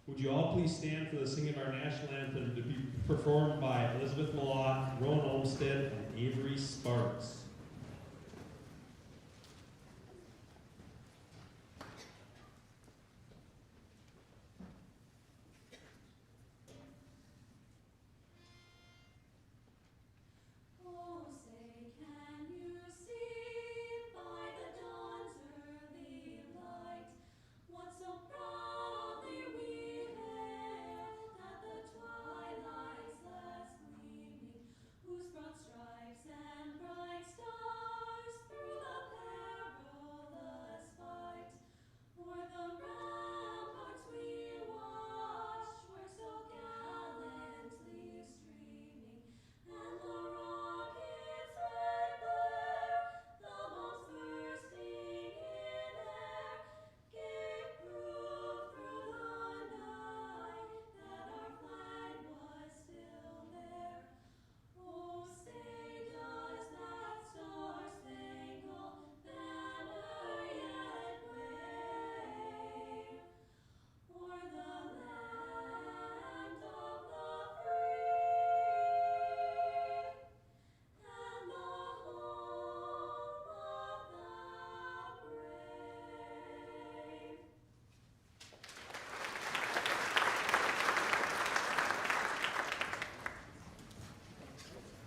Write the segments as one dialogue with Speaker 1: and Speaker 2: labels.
Speaker 1: Would you all please stand for the singing of our national anthem to be performed by Elizabeth Malott, Rowan Olmsted, and Avery Sparks.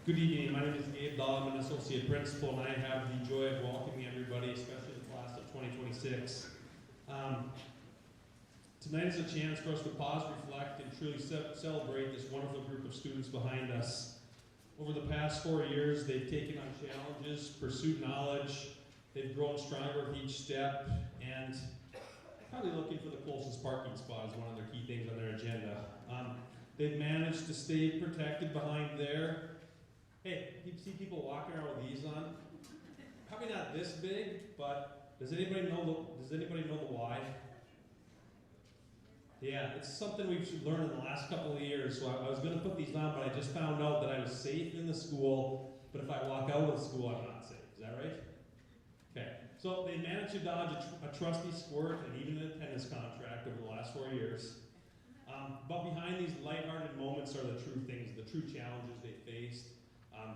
Speaker 1: Good evening, my name is Gabe Dahl. I'm an associate principal, and I have the joy of welcoming everybody, especially the class of 2026. Tonight is a chance for us to pause, reflect, and truly celebrate this wonderful group of students behind us. Over the past 4 years, they've taken on challenges, pursued knowledge, they've grown stronger with each step, and probably looking for the closest parking spot is one of their key things on their agenda. They've managed to stay protected behind there. Hey, you see people walking around with these on? Probably not this big, but does anybody know the why? Yeah, it's something we've learned in the last couple of years. So I was going to put these on, but I just found out that I was safe in the school, but if I walk out of the school, I'm not safe. Is that right? Okay. So they managed to dodge a trusty squirt and even an attendance contract over the last 4 years. But behind these lighthearted moments are the true things, the true challenges they faced,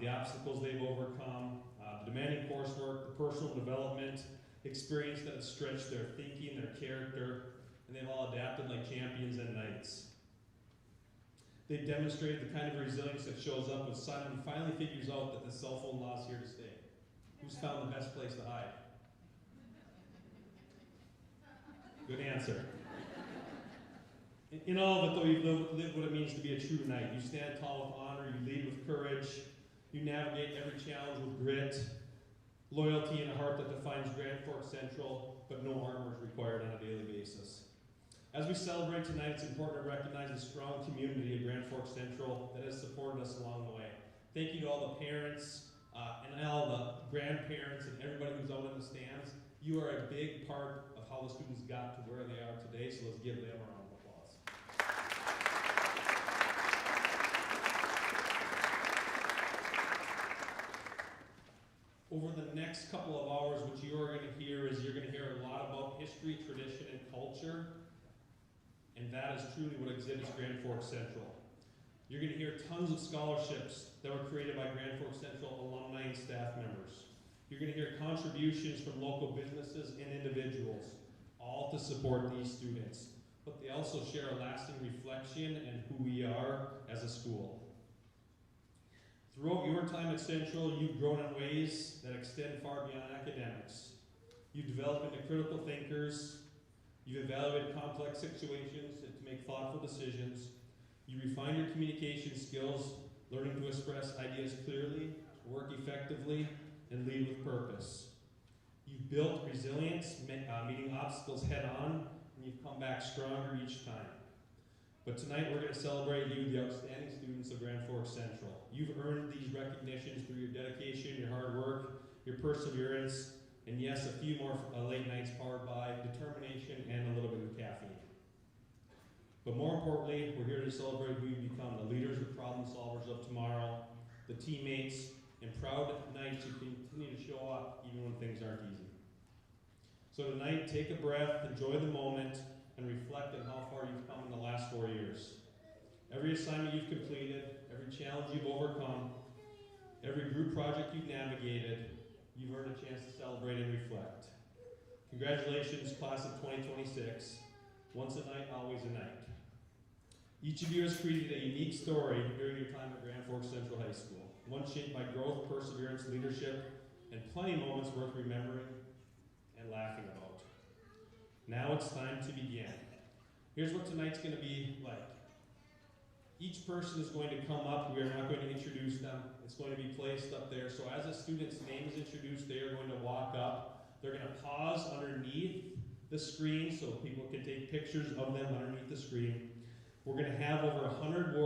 Speaker 1: the obstacles they've overcome, the demanding coursework, the personal development experience that has stretched their thinking, their character, and they've all adapted like champions and knights. They've demonstrated the kind of resilience that shows up when Simon finally figures out that the cell phone law is here to stay. Who's found the best place to hide? Good answer. In all of it, though, you've lived what it means to be a true knight. You stand tall with honor, you lead with courage, you navigate every challenge with grit, loyalty, and a heart that defines Grand Forks Central, but no armor is required on a daily basis. As we celebrate tonight, it's important to recognize the strong community of Grand Forks Central that has supported us along the way. Thank you to all the parents and all the grandparents and everybody who's out in the stands. You are a big part of how the students got to where they are today, so let's give them a round of applause. Over the next couple of hours, what you are going to hear is you're going to hear a lot about history, tradition, and culture, and that is truly what exhibits Grand Forks Central. You're going to hear tons of scholarships that were created by Grand Forks Central alumni and staff members. You're going to hear contributions from local businesses and individuals, all to support these students. But they also share a lasting reflection in who we are as a school. Throughout your time at Central, you've grown in ways that extend far beyond academics. You've developed into critical thinkers. You've evaluated complex situations to make thoughtful decisions. You refine your communication skills, learning to express ideas clearly, work effectively, and lead with purpose. You've built resilience, meeting obstacles head on, and you've come back stronger each time. But tonight we're going to celebrate you, the outstanding students of Grand Forks Central. You've earned these recognitions through your dedication, your hard work, your perseverance, and yes, a few more late nights powered by determination and a little bit of caffeine. But more importantly, we're here to celebrate who you become, the leaders, the problem solvers of tomorrow, the teammates, and proud knights who continue to show up even when things aren't easy. So tonight, take a breath, enjoy the moment, and reflect on how far you've come in the last every assignment you've completed, every challenge you've overcome, every group project you've navigated, you've earned a chance to celebrate and reflect. Congratulations, class of 2026. Once a night, always a night. Each of you has created a unique story during your time at Grand Forks Central High School, one shaped by growth, perseverance, leadership, and plenty of moments worth remembering and laughing about. Now it's time to begin. Here's what tonight's going to be like. Each person is going to come up. We are not going to introduce them. It's going to be placed up there. So as a student's name is introduced, they are going to walk up. They're going to pause underneath the screen so people can take pictures of them underneath the screen. We're going to have over 100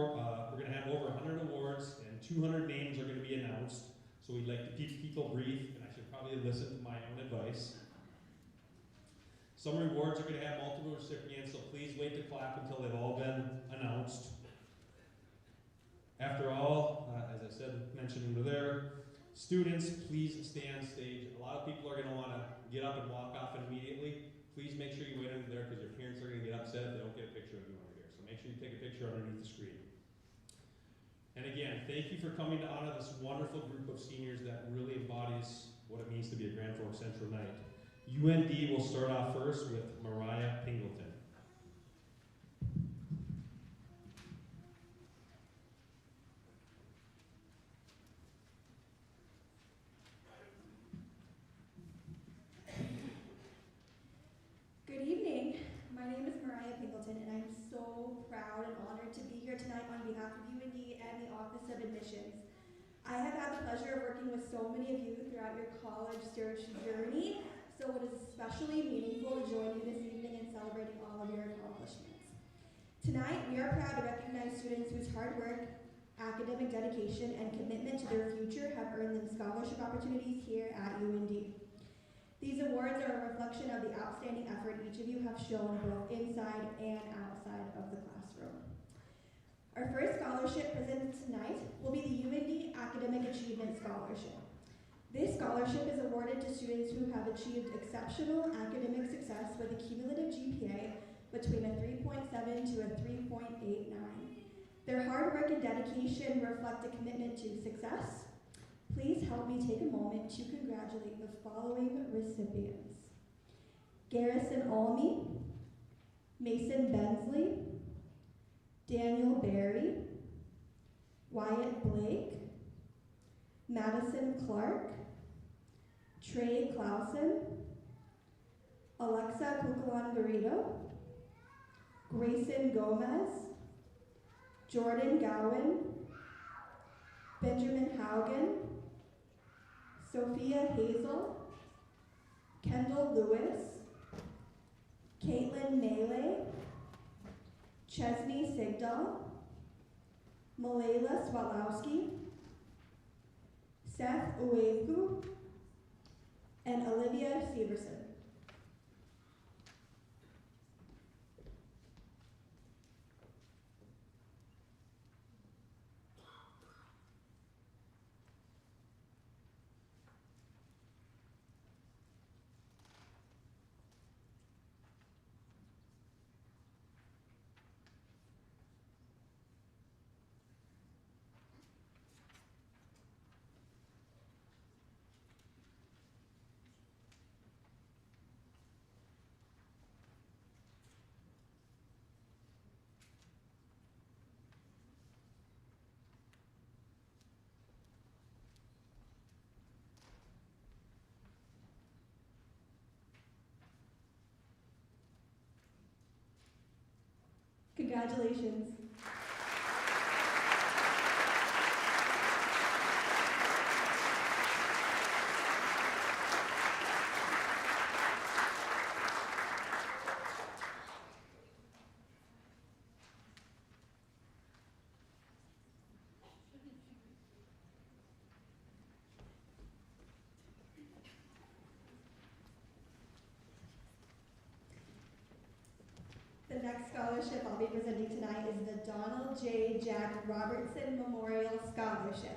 Speaker 1: awards, and 200 names are going to be announced. So we'd like to keep people brief, and I should probably listen to my own advice. Some rewards are going to have multiple recipients, so please wait to clap until they've all been announced. After all, as I said, mentioned over there, students, please stay on stage. A lot of people are going to want to get up and walk off immediately. Please make sure you wait under there because your parents are going to get upset if they don't get a picture of you under here. So make sure you take a picture underneath the screen. And again, thank you for coming to honor this wonderful group of seniors that really embodies what it means to be a Grand Forks Central night. UND will start off first with Mariah Pingleton.
Speaker 2: Good evening. My name is Mariah Pingleton, and I'm so proud and honored to be here tonight on behalf of UND and the Office of Admissions. I have had the pleasure of working with so many of you throughout your college search journey, so it is especially meaningful to join you this evening in celebrating all of your accomplishments. Tonight, we are proud to recognize students whose hard work, academic dedication, and commitment to their future have earned them scholarship opportunities here at UND. These awards are a reflection of the outstanding effort each of you have shown both inside and outside of the classroom. Our first scholarship presented tonight will be the UND Academic Achievement Scholarship. This scholarship is awarded to students who have achieved exceptional academic success with a cumulative GPA between a 3.7 to a 3.89. Their hard work and dedication reflect a commitment to success. Please help me take a moment to congratulate the following recipients: Garrison Almy, Mason Bensley, Daniel Berry, Wyatt Blake, Madison Clark, Trey Clausen, Alexa Cucalan Garrido, Grayson Gomez, Jordan Gowan, Benjamin Haugen, Sophia Hazel, Kendall Lewis, Caitlin Melee, Chesney Sigdahl, Malayla Swalowski, Seth Uweku, and Olivia Severson. Congratulations. The next scholarship I'll be presenting tonight is the Donald J. Jack Robertson Memorial Scholarship.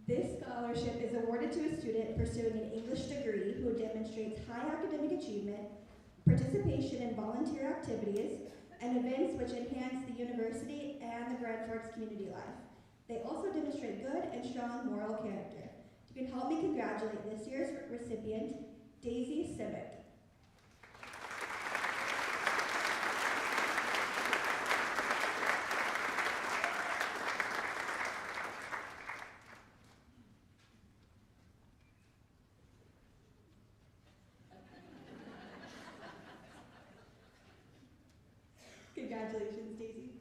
Speaker 2: This scholarship is awarded to a student pursuing an English degree who demonstrates high academic achievement, participation in volunteer activities, and events which enhance the university, and the Grand Forks community life. They also demonstrate good and strong moral character. You can help me congratulate this year's recipient, Daisy Civic. Congratulations, Daisy.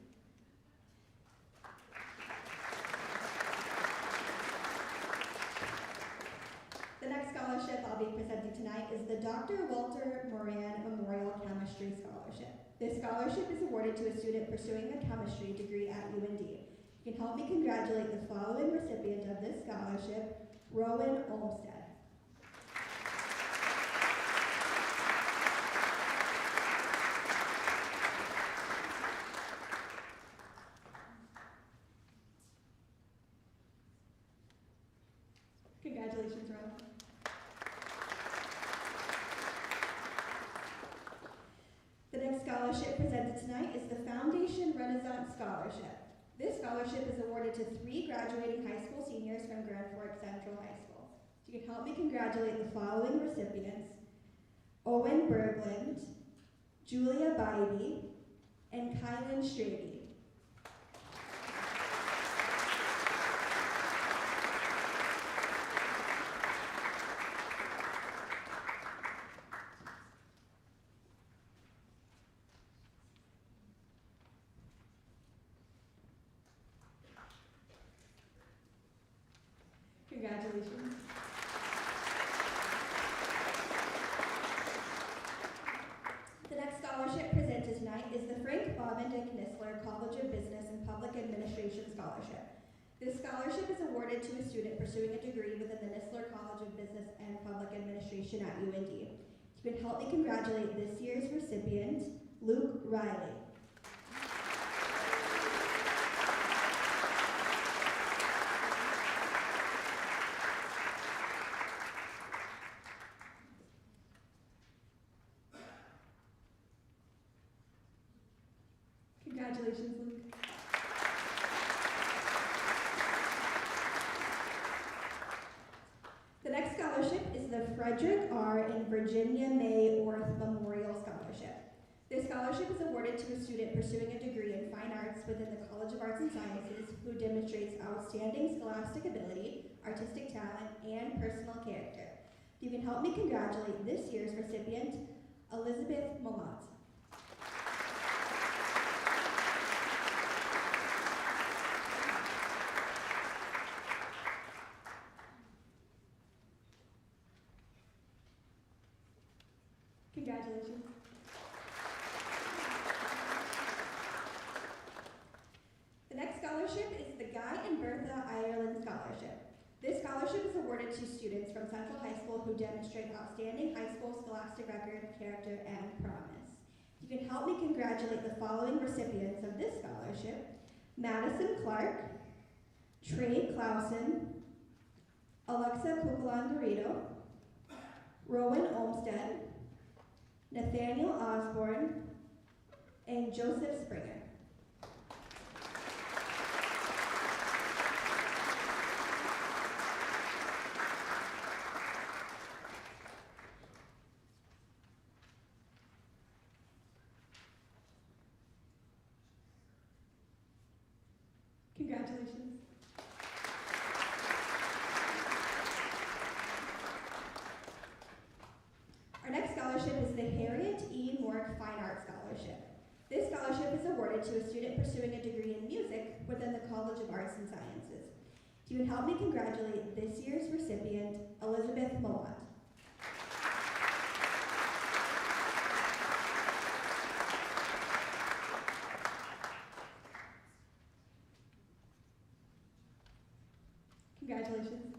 Speaker 2: The next scholarship I'll be presenting tonight is the Dr. Walter Moran Memorial Chemistry Scholarship. This scholarship is awarded to a student pursuing a chemistry degree at UND. You can help me congratulate the following recipient of this scholarship, Rowan Olmstead. Congratulations, Rowan. The next scholarship presented tonight is the Foundation Renaissance Scholarship. This scholarship is awarded to 3 graduating high school seniors from Grand Forks Central High School. So you can help me congratulate the following recipients: Owen Berglund, Julia Bybee, and Kylan Strady. Congratulations. The next scholarship presented tonight is the Frank Bobbin Knissler College of Business and Public Administration Scholarship. This scholarship is awarded to a student pursuing a degree within the Knissler College of Business and Public Administration at UND. You can help me congratulate this year's recipient, Luke Riley. Congratulations, Luke. The next scholarship is the Frederick R. and Virginia May Orth Memorial Scholarship. This scholarship is awarded to a student pursuing a degree in fine arts within the College of Arts and Sciences who demonstrates outstanding scholastic ability, artistic talent, and personal character. You can help me congratulate this year's recipient, Elizabeth Momot. Congratulations. The next scholarship is the Guy and Bertha Ireland Scholarship. This scholarship is awarded to students from Central High School who demonstrate outstanding high school scholastic record, character, and promise. You can help me congratulate the following recipients of this scholarship: Madison Clark, Trey Clausen, Alexa Cucalan-Garrido, Rowan Olmstead, Nathaniel Osborne, and Joseph Springer. Congratulations. Our next scholarship is the Harriet E. Mork Fine Arts Scholarship. This scholarship is awarded to a student pursuing a degree in music within the College of Arts and Sciences. If you would help me congratulate this year's recipient, Elizabeth Mowat. Congratulations.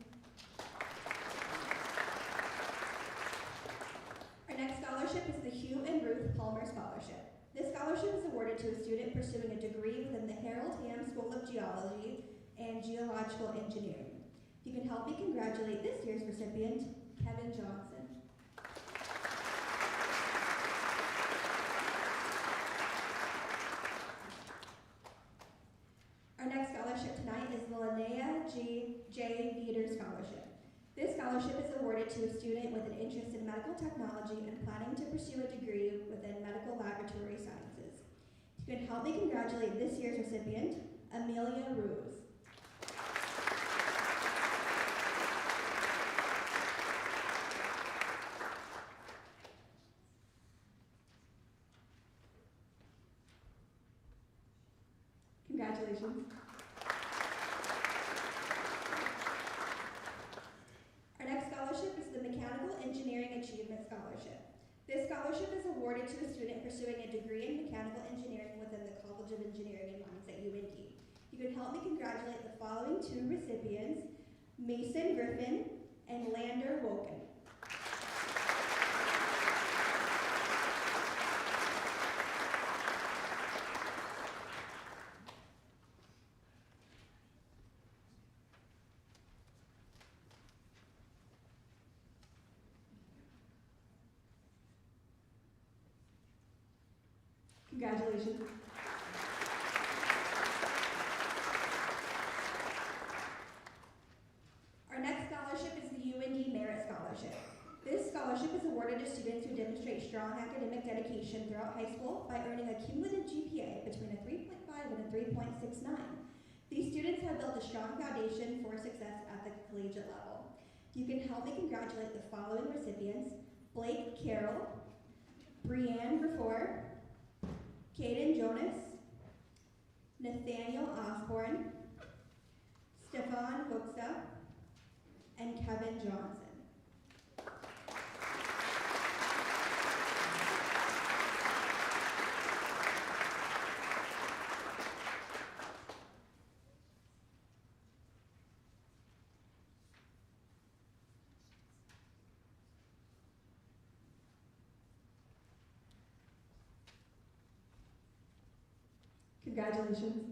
Speaker 2: Our next scholarship is the Hugh and Ruth Palmer Scholarship. This scholarship is awarded to a student pursuing a degree within the Harold Hamm School of Geology and Geological Engineering. You can help me congratulate this year's recipient, Kevin Johnson. scholarship is awarded to a student with an interest in medical technology and planning to pursue a degree within medical laboratory sciences. You can help me congratulate this year's recipient, Amelia Ruse. Congratulations. Our next scholarship is the Mechanical Engineering Achievement Scholarship. This scholarship is awarded to a student pursuing a degree in mechanical engineering within the College of Engineering and Mines at UND. You can help me congratulate the following two recipients, Mason Griffin and Lander Woken. Congratulations. Our next scholarship is the UND Merit Scholarship. This scholarship is awarded to students who demonstrate strong academic dedication throughout high school by earning a cumulative GPA between a 3.5 and a 3.69. These students have built a strong foundation for success at the collegiate level. You can help me congratulate the following recipients: Blake Carroll, Brianne Graffor, Caden Jonas, Nathaniel Osborne, Stefan Buxa, and Kevin Johnson. Congratulations.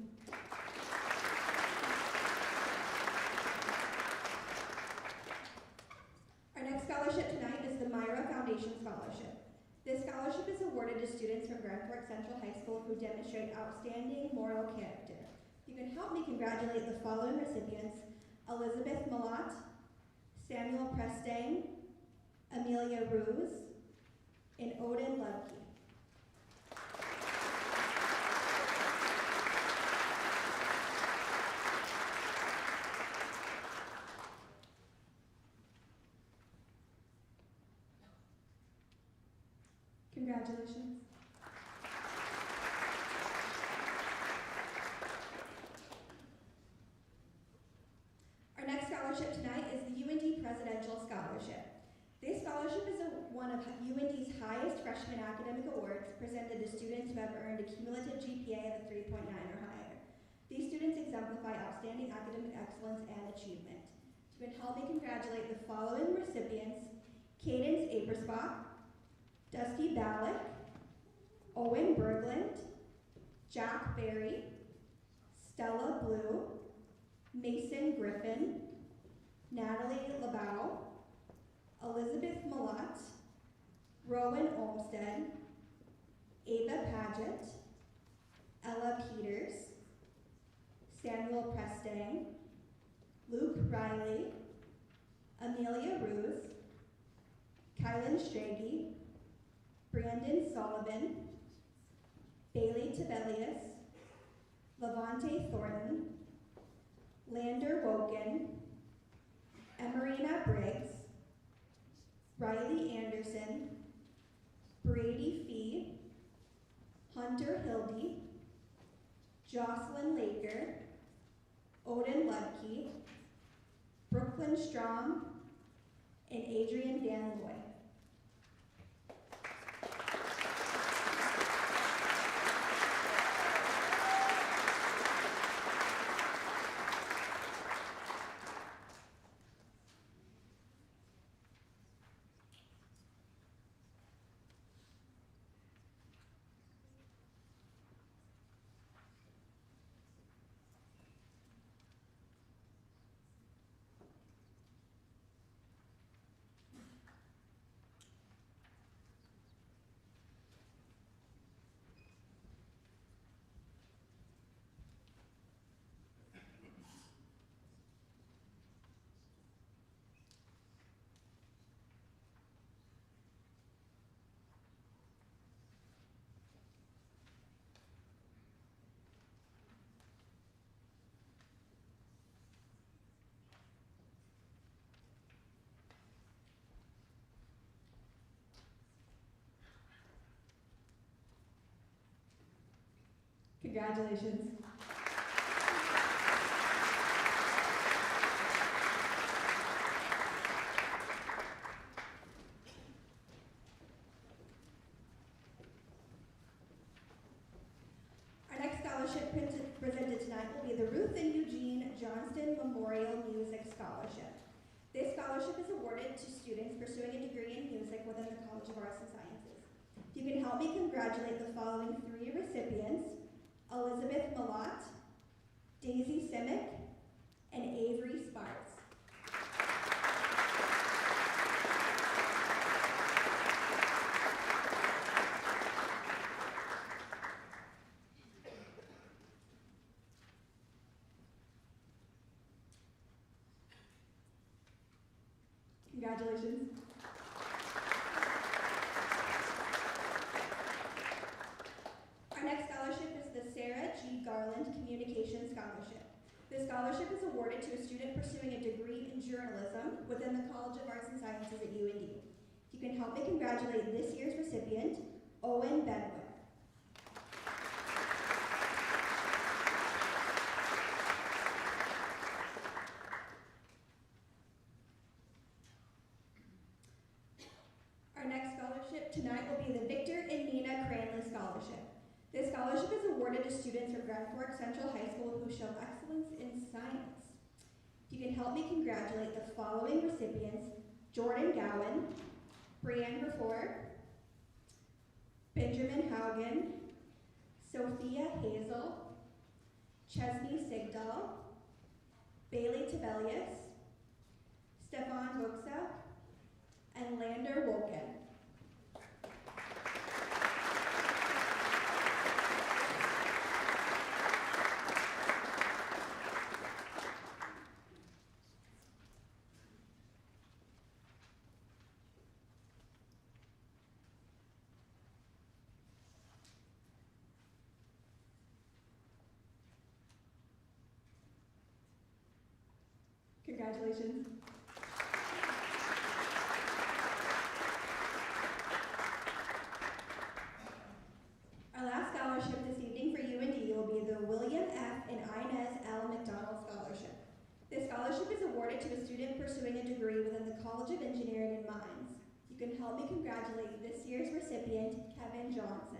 Speaker 2: Our next scholarship tonight is the Myra Foundation Scholarship. This scholarship is awarded to students from Grand Forks Central High School who demonstrate outstanding moral character. You can help me congratulate the following recipients: Elizabeth Malott, Samuel Prestang, Amelia Ruse, and Odin Levke. Congratulations. Our next scholarship tonight is the UND Presidential Scholarship. This scholarship is one of UND's highest freshman academic awards presented to students who have earned a cumulative GPA of a 3.9 or higher. These students exemplify outstanding academic excellence and achievement. You can help me congratulate the following recipients: Cadence Apersbach, Dusty Ballack, Owen Berglund, Jack Berry, Stella Blue, Mason Griffin, Natalie LeBau, Elizabeth Malott, Rowan Olmsted, Ava Paget, Ella Peters, Samuel Prestang, Luke Riley, Amelia Ruse, Kylan Strage, Brandon Sullivan, Bailey Tibelius, Levante Thornton, Lander Woken, Emarina Briggs, Riley Anderson, Brady Fee, Hunter Hildy, Jocelyn Laker, Odin Levke, Brooklyn Strong, and Adrian Van Loy. Congratulations. Our next scholarship presented tonight will be the Ruth and Eugene Johnston Memorial Music Scholarship. This scholarship is awarded to students pursuing a degree in music within the College of Arts and Sciences. If you can help me congratulate the following 3 recipients: Elizabeth Malott, Daisy Simic, and Avery Sparks. Congratulations. Our next scholarship is the Sarah G. Garland Communication Scholarship. This scholarship is awarded to a student pursuing a degree in journalism within the College of Arts and Sciences at UND. If you can help me congratulate this year's recipient, Owen Benwick. Our next scholarship tonight will be the Victor and Nina Cranley Scholarship. This scholarship is awarded to students from Grand Forks Central High School who show excellence in science. If you can help me congratulate the following recipients: Jordan Gowan, Brianne Refor, Benjamin Haugen, Sophia Hazel, Chesney Sigdahl, Bailey Tibelius, Stefan Buxa, and Lander Wolken. Congratulations. Our last scholarship this evening for UND will be the William F. and Inez L. McDonald Scholarship. This scholarship is awarded to a student pursuing a degree within the College of Engineering and Mines. You can help me congratulate this year's recipient, Kevin Johnson.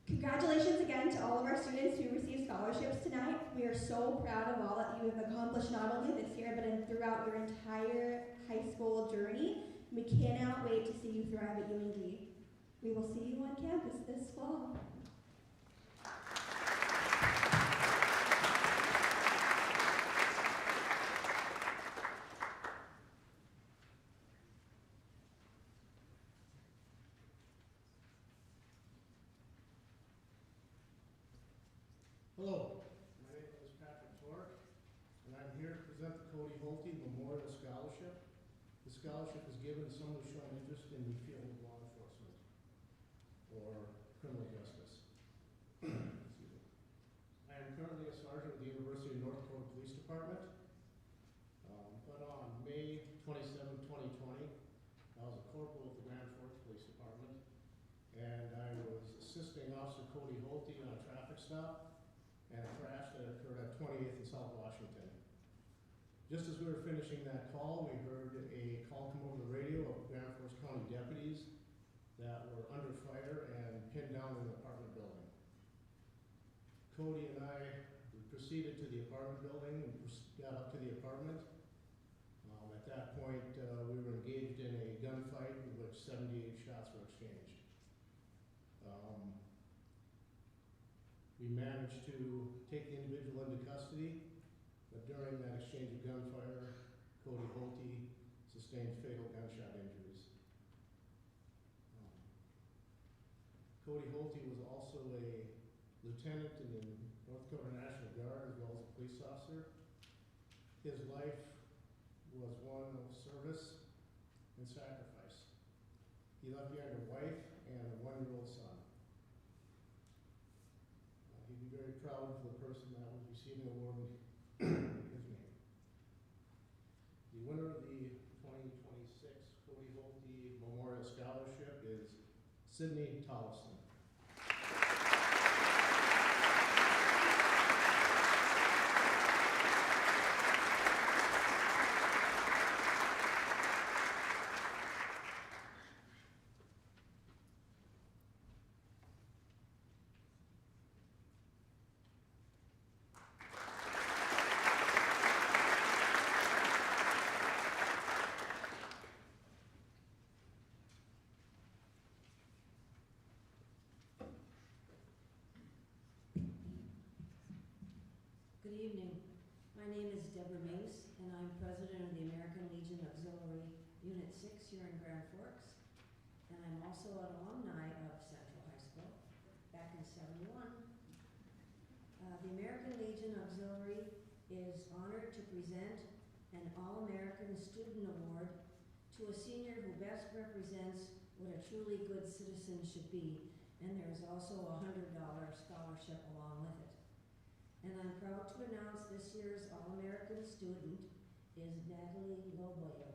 Speaker 2: Congratulations again to all of our students who received scholarships tonight. We are so proud of all that you have accomplished not only this year, but throughout your entire high school journey. We cannot wait to see you thrive at UND. We will see you on campus this fall.
Speaker 3: Hello, my name is Patrick Tork, and I'm here to present the Cody Holte Memorial Scholarship. The scholarship is given to someone who's shown interest in the field of law enforcement or criminal justice. Excuse me. I am currently a sergeant with the University of North Dakota Police Department, but on May 27, 2020, I was a corporal with the Grand Forks Police Department, and I was assisting Officer Cody Holte on a traffic stop and a crash that occurred at 28th and South Washington. Just as we were finishing that call, we heard a call come over the radio of Grand Forks County deputies that were under fire and pinned down in an apartment building. Cody and I proceeded to the apartment building and got up to the apartment. At that point, we were engaged in a gunfight in which 78 shots were exchanged. We managed to take the individual into custody, but during that exchange of gunfire, Cody Holte sustained fatal gunshot injuries. Cody Holte was also a lieutenant in the North Dakota National Guard as well as a police officer. His life was one of service and sacrifice. He left behind a wife and a 1-year-old son. He'd be very proud of the person that was receiving the award in his name. The winner of the 2026 Sydney Tollefson.
Speaker 4: Good evening. My name is Deborah Mace, and I'm president of the American Legion Auxiliary Unit 6 here in Grand Forks. And I'm also an alumni of Central High School back in '71. The American Legion Auxiliary is honored to present an All-American Student Award to a senior who best represents what a truly good citizen should be. And there's also a $100 scholarship along with it. And I'm proud to announce this year's All-American student is Natalie Loboyo.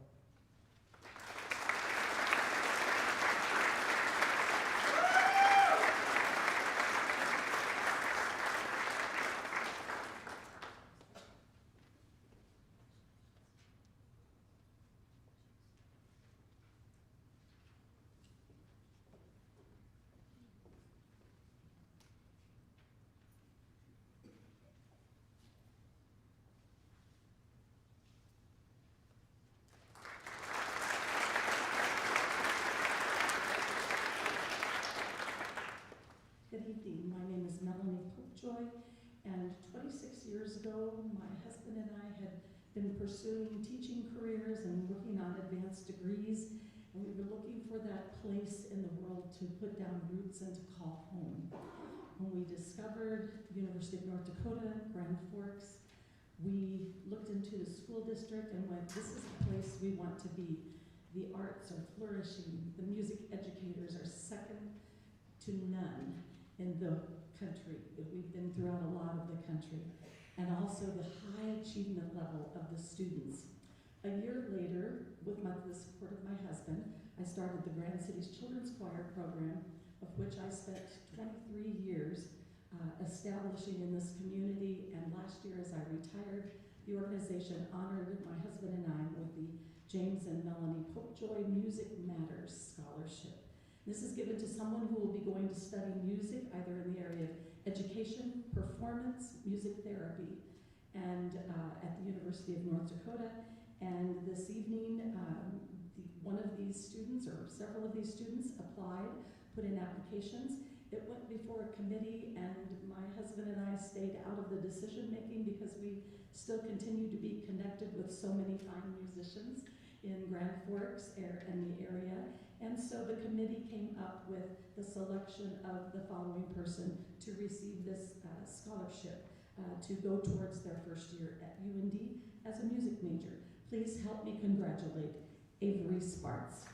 Speaker 5: Good evening. My name is Melanie Popejoy, and 26 years ago, my husband and I had been pursuing teaching careers and working on advanced degrees, and we were looking for that place in the world to put down roots and to call home. When we discovered the University of North Dakota, Grand Forks, we looked into the school district and went, this is the place we want to be. The arts are flourishing. The music educators are second to none in the country. We've been throughout a lot of the country. And also the high achievement level of the students. A year later, with the support of my husband, I started the Grand Cities Children's Choir program, of which I spent 23 years establishing in this community. And last year, as I retired, the organization honored my husband and I with the James and Melanie Popejoy Music Matters Scholarship. This is given to someone who will be going to study music, either in the area of education, performance, music therapy, and at the University of North Dakota. And this evening, one of these students, or several of these students, applied, put in applications. It went before a committee, and my husband and I stayed out of the decision-making because we still continue to be connected with so many fine musicians in Grand Forks and the area. And so the committee came up with the selection of the following person to receive this scholarship to go towards their first year at UND as a music major. Please help me congratulate Avery Sparks.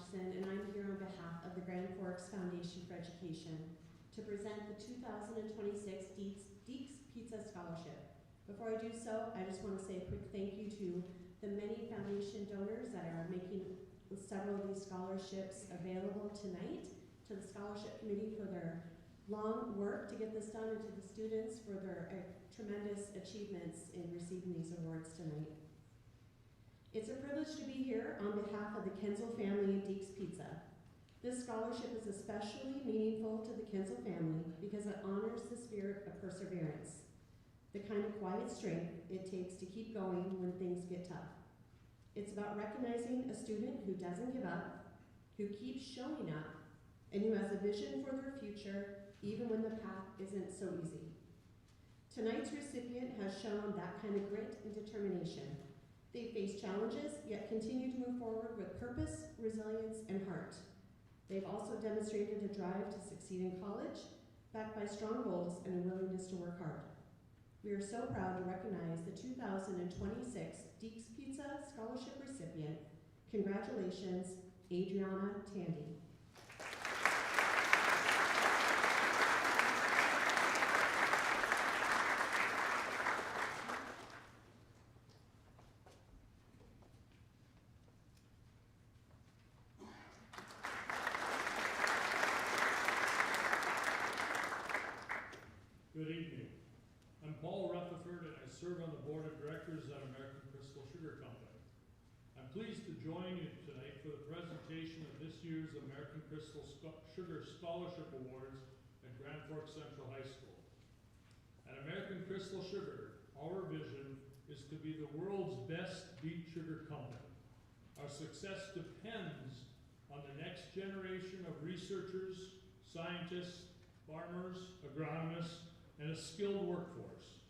Speaker 6: And I'm here on behalf of the Grand Forks Foundation for Education to present the 2026 Deeks Pizza Scholarship. Before I do so, I just want to say a quick thank you to the many foundation donors that are making several of these scholarships available tonight, to the scholarship committee for their long work to get this done, and to the students for their tremendous achievements in receiving these awards tonight. It's a privilege to be here on behalf of the Kensel family of Deeks Pizza. This scholarship is especially meaningful to the Kensel family because it honors the spirit of perseverance, the kind of quiet strength it takes to keep going when things get tough. It's about recognizing a student who doesn't give up, who keeps showing up, and who has a vision for their future even when the path isn't so easy. Tonight's recipient has shown that kind of grit and determination. They face challenges, yet continue to move forward with purpose, resilience, and heart. They've also demonstrated a drive to succeed in college, backed by strong goals and a willingness to work hard. We are so proud to recognize the 2026 Deeks Pizza Scholarship recipient. Congratulations, Adriana Tandy.
Speaker 7: Good evening. I'm Paul Rutherford, and I serve on the board of directors at American Crystal Sugar Company. I'm pleased to join you tonight for the presentation of this year's American Crystal Sugar Scholarship Awards at Grand Forks Central High School. At American Crystal Sugar, our vision is to be the world's best beet sugar company. Our success depends on the next generation of researchers, scientists, farmers, agronomists, and a skilled workforce.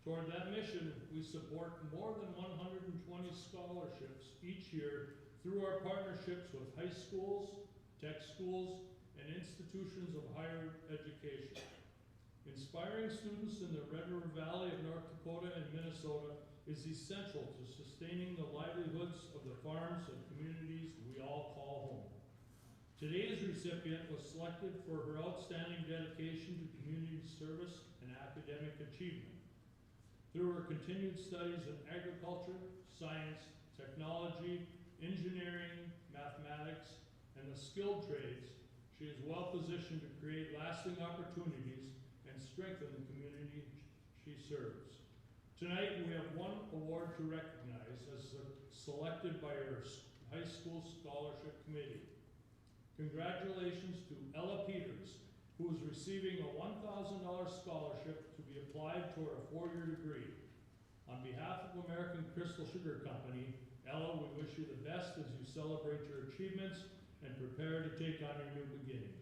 Speaker 7: Toward that mission, we support more than 120 scholarships each year through our partnerships with high schools, tech schools, and institutions of higher education. Inspiring students in the Red River Valley of North Dakota and Minnesota is essential to sustaining the livelihoods of the farms and communities we all call home. Today's recipient was selected for her outstanding dedication to community service and academic achievement. Through her continued studies in agriculture, science, technology, engineering, mathematics, and the skilled trades, she is well positioned to create lasting opportunities and strengthen the community she serves. Tonight, we have one award to recognize as selected by her high school scholarship committee. Congratulations to Ella Peters, who is receiving a $1,000 scholarship to be applied toward a 4-year degree. On behalf of American Crystal Sugar Company, Ella, we wish you the best as you celebrate your achievements and prepare to take on your new beginnings.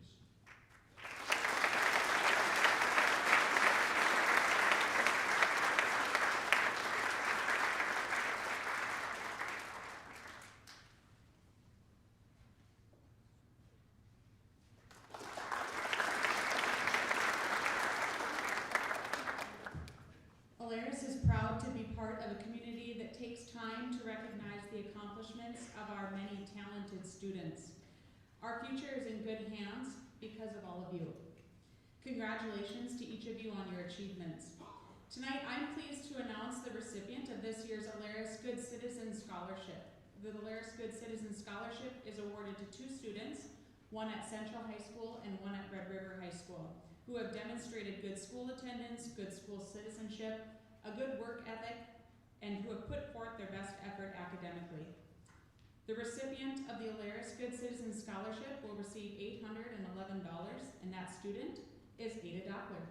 Speaker 8: Alerus is proud to be part of a community that takes time to recognize the accomplishments of our many talented students. Our future is in good hands because of all of you. Congratulations to each of you on your achievements. Tonight, I'm pleased to announce the recipient of this year's Alerus Good Citizen Scholarship. The Alerus Good Citizen Scholarship is awarded to 2 students, one at Central High School and one at Red River High School, who have demonstrated good school attendance, good school citizenship, a good work ethic, and who have put forth their best effort academically. The recipient of the Alerus Good Citizen Scholarship will receive $811, and that student is Ada Doppler.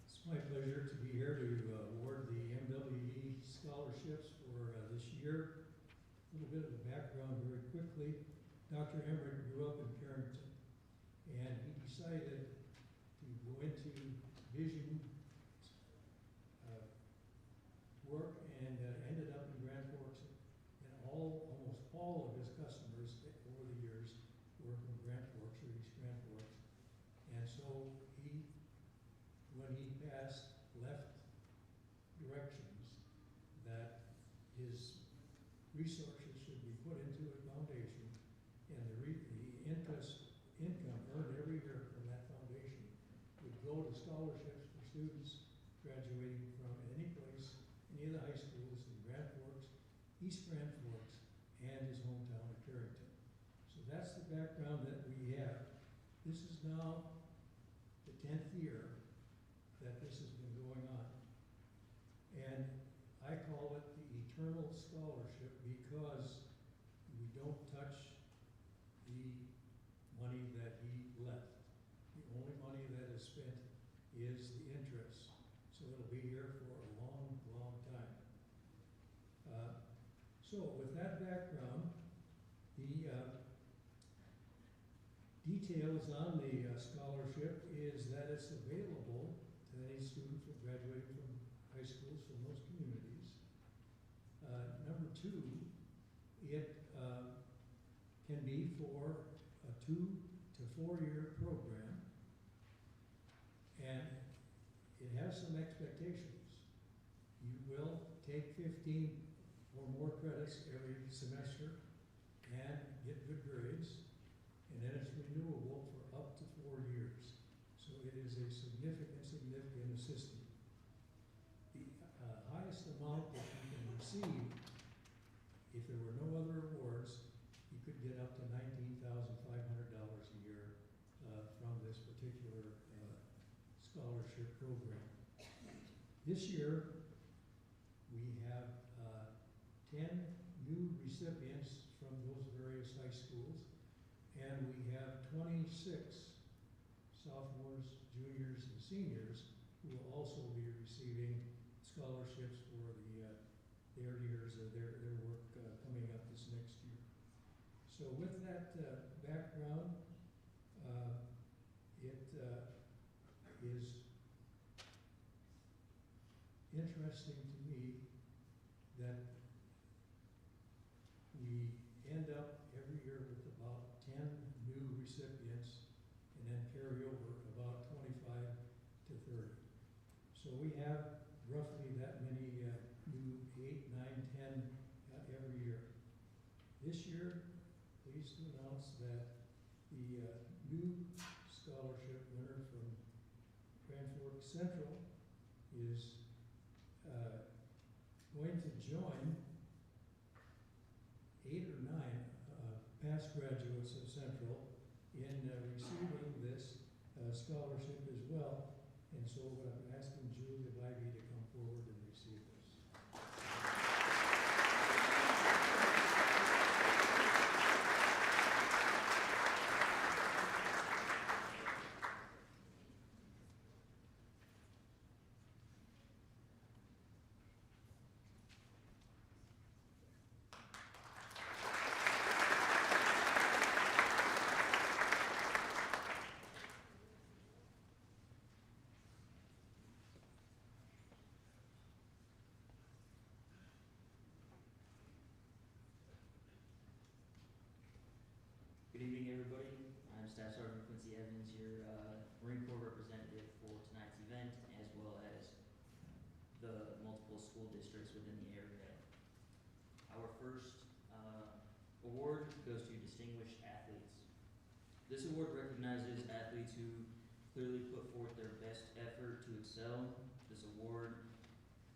Speaker 9: It's my pleasure to be here to award the MWE scholarships for this year. A little bit of a background very quickly. Dr. Emmerich grew up in Carrington, and he decided to go into vision work and ended up in Grand Forks. And almost all of his customers over the years were from Grand Forks or East Grand Forks. And so he, when he passed, left directions that his resources should be put into a foundation, and the income earned every year from that foundation would go to scholarships for students graduating from any place, any of the high schools in Grand Forks, East Grand Forks, and his hometown of Carrington. So that's the background that we have. This is now the 10th year that this has been going on. And I call it the Eternal Scholarship because we don't touch the money that he left. The only money that is spent details on the scholarship is that it's available to any student from graduating from high schools from those communities. Number two, it can be for a 2 to 4 year program, and it has some expectations. You will take 15 or more credits every semester and get good grades, and then it's renewable for up to 4 years. So it is a significant assistance. The highest amount that you can receive, if there were no other awards, you could get up to $19,500 a year from this particular scholarship program. This year, we have 10 new recipients from those various high schools, and we have 26 sophomores, juniors, and seniors who will also be receiving scholarships for their years of their work coming up this next year. So with that background, it is interesting to me that we end up every year with about 10 new recipients and then carry over about 25 to 30. So we have roughly that many new 8, 9, 10 every year. This year, pleased to announce that the new scholarship winner from Grand Forks Central is going to join 8 or 9 past graduates of Central in receiving this scholarship as well. And so I'm asking Julia Bybee to come forward and receive this.
Speaker 10: Good evening, everybody. I'm Staff Sergeant Quincy Evans, your Marine Corps representative for tonight's event, as well as the multiple school districts within the area. Our first award goes to distinguished athletes. This award recognizes athletes who clearly put forth their best effort to excel. This award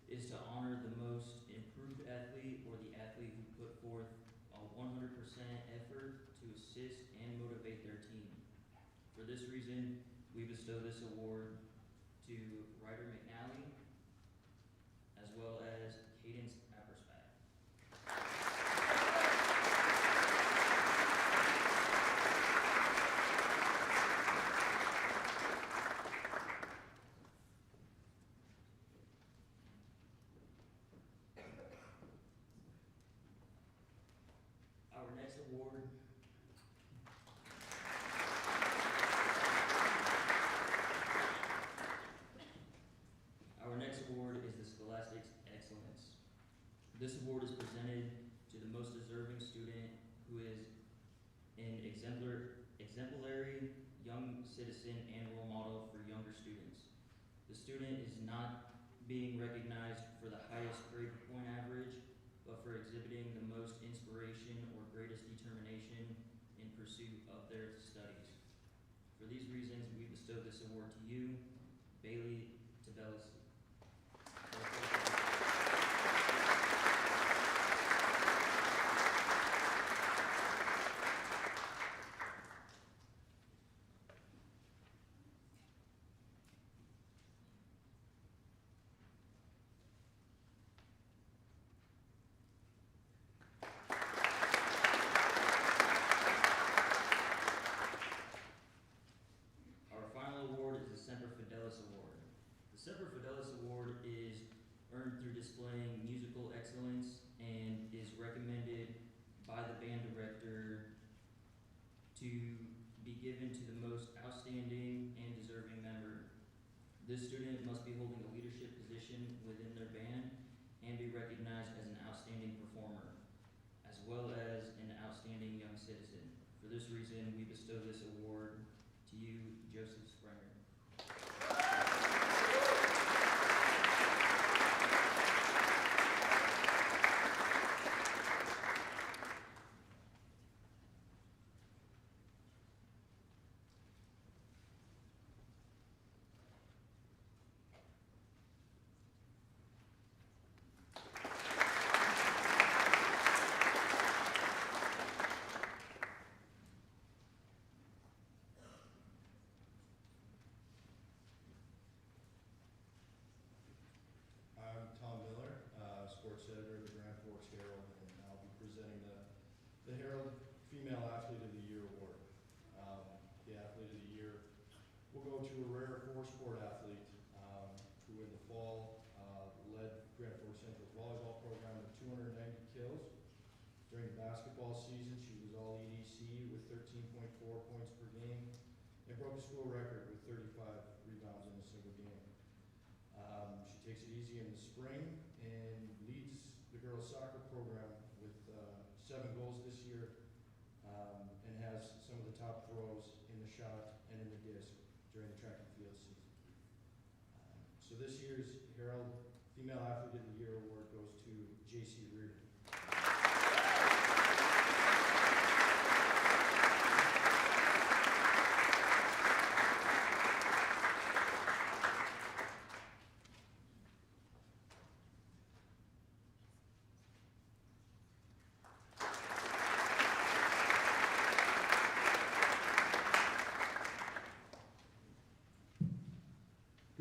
Speaker 10: is to honor the most improved athlete or the athlete who put forth a 100% effort to assist and motivate their team. For this reason, we bestow this award to Ryder McNally, as well as Cadence Apperspack. Our next award is the Scholastic Excellence. This award is presented to the most deserving student who is an exemplary young citizen and role model for younger students. The student is not being recognized for the highest grade point average, but for exhibiting the most inspiration or greatest determination in pursuit of their studies. For these reasons, we bestow this award to you, Bailey Tabellasi. Our final award is the Semper Fidelis Award. The Semper Fidelis Award is earned through displaying musical excellence and is recommended by the band director to be given to the most outstanding and deserving member. This student must be holding a leadership position within their band and be recognized as an outstanding performer, as well as an outstanding young citizen. For this reason, we bestow this award to you, Joseph Springer.
Speaker 11: I'm Tom Miller, sports editor of the Grand Forks Herald, and I'll be presenting the Herald Female Athlete of the Year Award. The Athlete of the Year will go to a rare four-sport athlete who in the fall led Grand Forks Central's volleyball program with 290 kills. During the basketball season, she was all EDC with 13.4 points per game and broke a school record with 35 rebounds in a single game. She takes it easy in the spring and leads the girls' soccer program with 7 goals this year and has some of the top throws in the shot and in the disc during the track and field season. So this year's Herald Female Athlete of the Year Award goes to J.C. Reardon.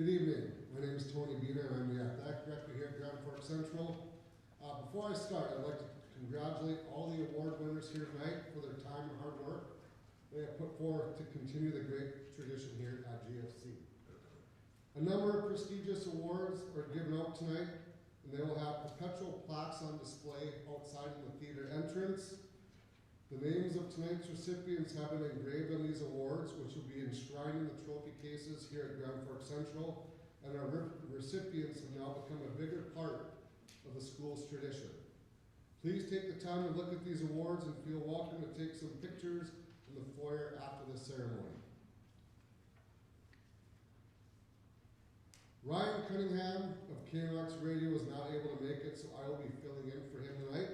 Speaker 12: Good evening. My name is Tony Biener, and I'm the athletic director here at Grand Forks Central. Before I start, I'd like to congratulate all the award winners here tonight for their time and hard work they have put forth to continue the great tradition here at GFC. A number of prestigious awards are given out tonight, and they will have perpetual plaques on display outside in the theater entrance. The names of tonight's recipients have been engraved on these awards, which will be enshrined in the trophy cases here at Grand Forks Central, and our recipients have now become a bigger part of the school's tradition. Please take the time to look at these awards and feel welcome to take some pictures in the foyer after the ceremony. Ryan Cunningham of KNOX Radio is not able to make it, so I will be filling in for him tonight.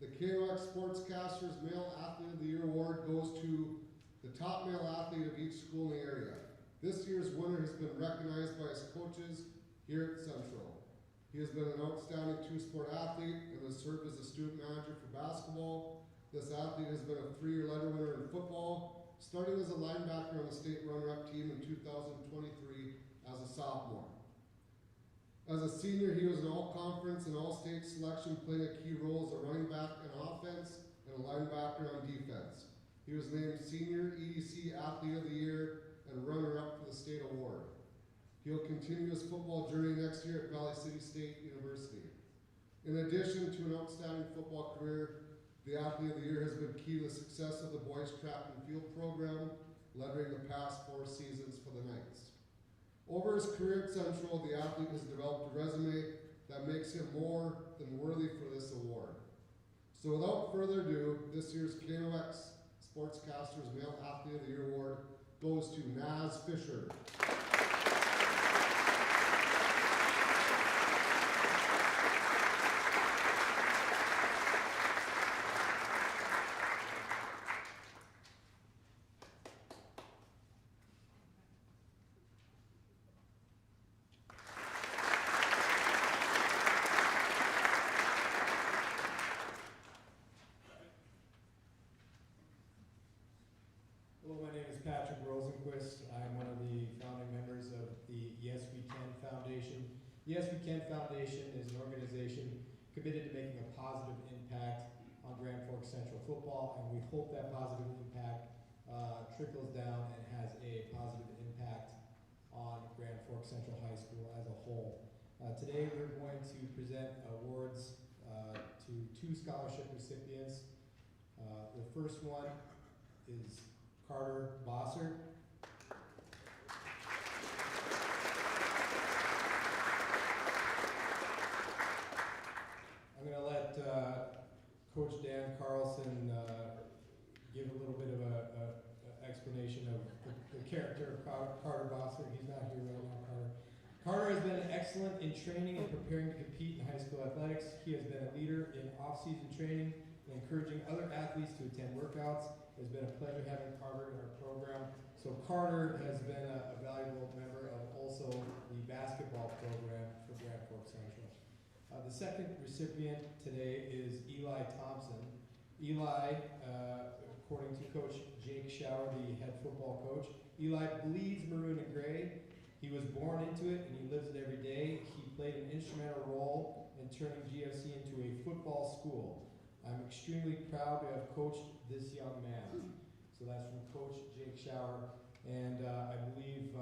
Speaker 12: The KNOX Sportscasters Male Athlete of the Year Award goes to the top male athlete of each school in the area. This year's winner has been recognized by his coaches here at Central. He has been an outstanding two-sport athlete and has served as a student manager for basketball. This athlete has been a 3-year letter winner in football, starting as a linebacker on the state runner-up team in 2023 as a sophomore. As a senior, he was an all-conference and all-state selection, playing a key role as a running back on offense and a linebacker on defense. He was named Senior EDC Athlete of the Year and runner-up for the state award. He'll continue his football journey next year at Valley City State University. In addition to an outstanding football career, the Athlete of the Year has been key to the success of the boys track and field program, leading the past 4 seasons for the Knights. Over his career at Central, the athlete has developed a resume that makes him more than worthy for this award. So without further ado, this year's KNOX Sportscasters Male Athlete of the Year Award goes to Naz Fisher.
Speaker 13: Hello, my name is Patrick Rosenquist. I'm one of the founding members of the Yes We Can Foundation. Yes We Can Foundation is an organization committed to making a positive impact on Grand Forks Central football, and we hope that positive impact trickles down and has a positive impact on Grand Forks Central High School as a whole. Today we're going to present awards to 2 scholarship recipients. The first one is Carter Bosser. I'm going to let Coach Dan Carlson give a little bit of a explanation of the character of Carter Bosser. He's not here right now, Carter. Carter has been excellent in training and preparing to compete in high school athletics. He has been a leader in off-season training and encouraging other athletes to attend workouts. It has been a pleasure having Carter in our program. So Carter has been a valuable member of also the basketball program for Grand Forks Central. The second recipient today is Eli Thompson. Eli, according to Coach Jake Schauer, the head football coach, Eli bleeds maroon and gray. He was born into it and he lives it every day. He played an instrumental role in turning GFC into a football school. I'm extremely proud to have coached this young man. So that's from Coach Jake Schauer. And I believe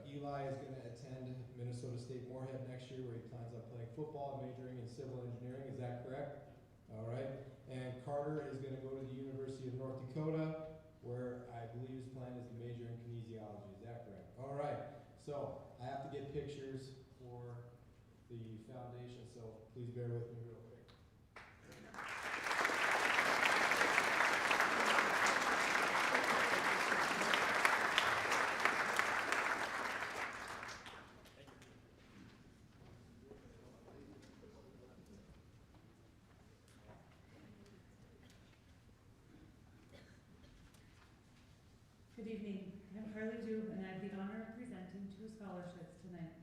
Speaker 13: Eli is going to attend Minnesota State Moorhead next year where he plans on playing football and majoring in civil engineering. Is that correct? All right. And Carter is going to go to the University of North Dakota where I believe his plan is to major in kinesiology. Is that correct? All right. So I have to get pictures for the foundation, so please bear with me real quick.
Speaker 14: Good evening. I'm Carly Dube, and I have the honor of presenting 2 scholarships tonight.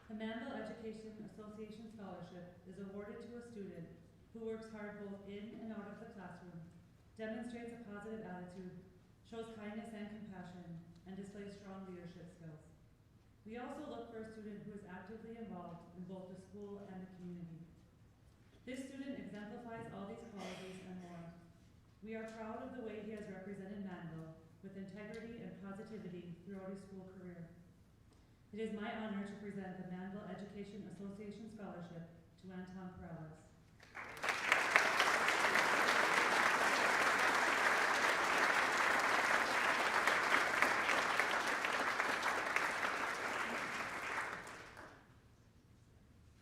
Speaker 14: The Mandel Education Association Scholarship is awarded to a student who works hard both in and out of the classroom, demonstrates a positive attitude, shows kindness and compassion, and displays strong leadership skills. We also look for a student who is actively involved in both the school and the community. This student exemplifies all these qualities and more. We are proud of the way he has represented Mandel with integrity and positivity throughout his school career. It is my honor to present the Mandel Education Association Scholarship to Anton Perales.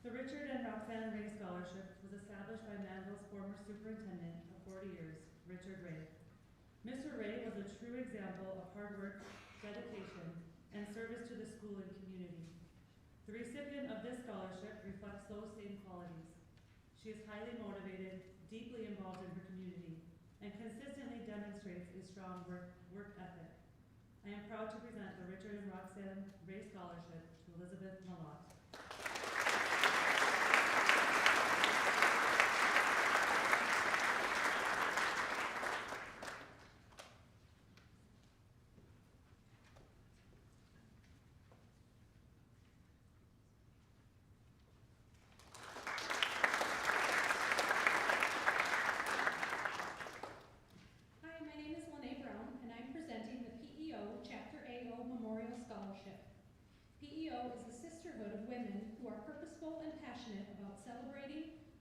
Speaker 14: The Richard and Roxanne Ray Scholarship was established by Mandel's former superintendent of 40 years, Richard Ray. Mr. Ray was a true example of hard work, dedication, and service to the school and community. The recipient of this scholarship reflects those same qualities. She is highly motivated, deeply involved in her community, and consistently demonstrates a strong work ethic. I am proud to present the Richard and Roxanne Ray Scholarship to Elizabeth Malott.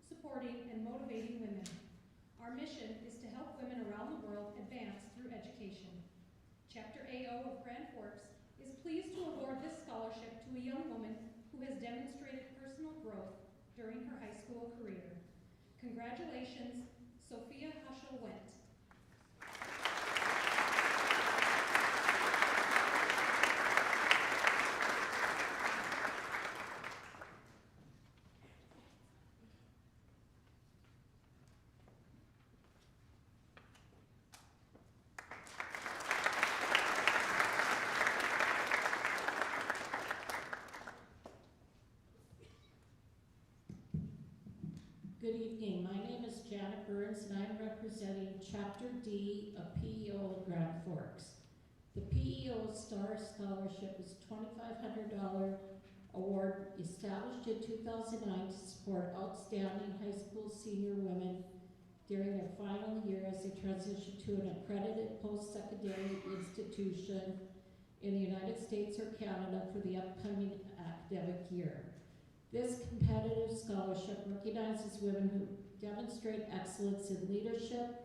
Speaker 15: Supporting and motivating women. Our mission is to help women around the world advance through education. Chapter AO of Grand Forks is pleased to award this scholarship to a young woman who has demonstrated personal growth during her high school career. Congratulations, Sophia Huschel-Wendt.
Speaker 16: Good evening. My name is Janet Burns, and I'm representing Chapter D of PEO Grand Forks. The PEO Star Scholarship is a $2,500 award established in 2009 to support outstanding high school senior women during their final year as they transition to an accredited post-secondary institution in the United States or Canada for the upcoming academic year. This competitive scholarship recognizes women who demonstrate excellence in leadership,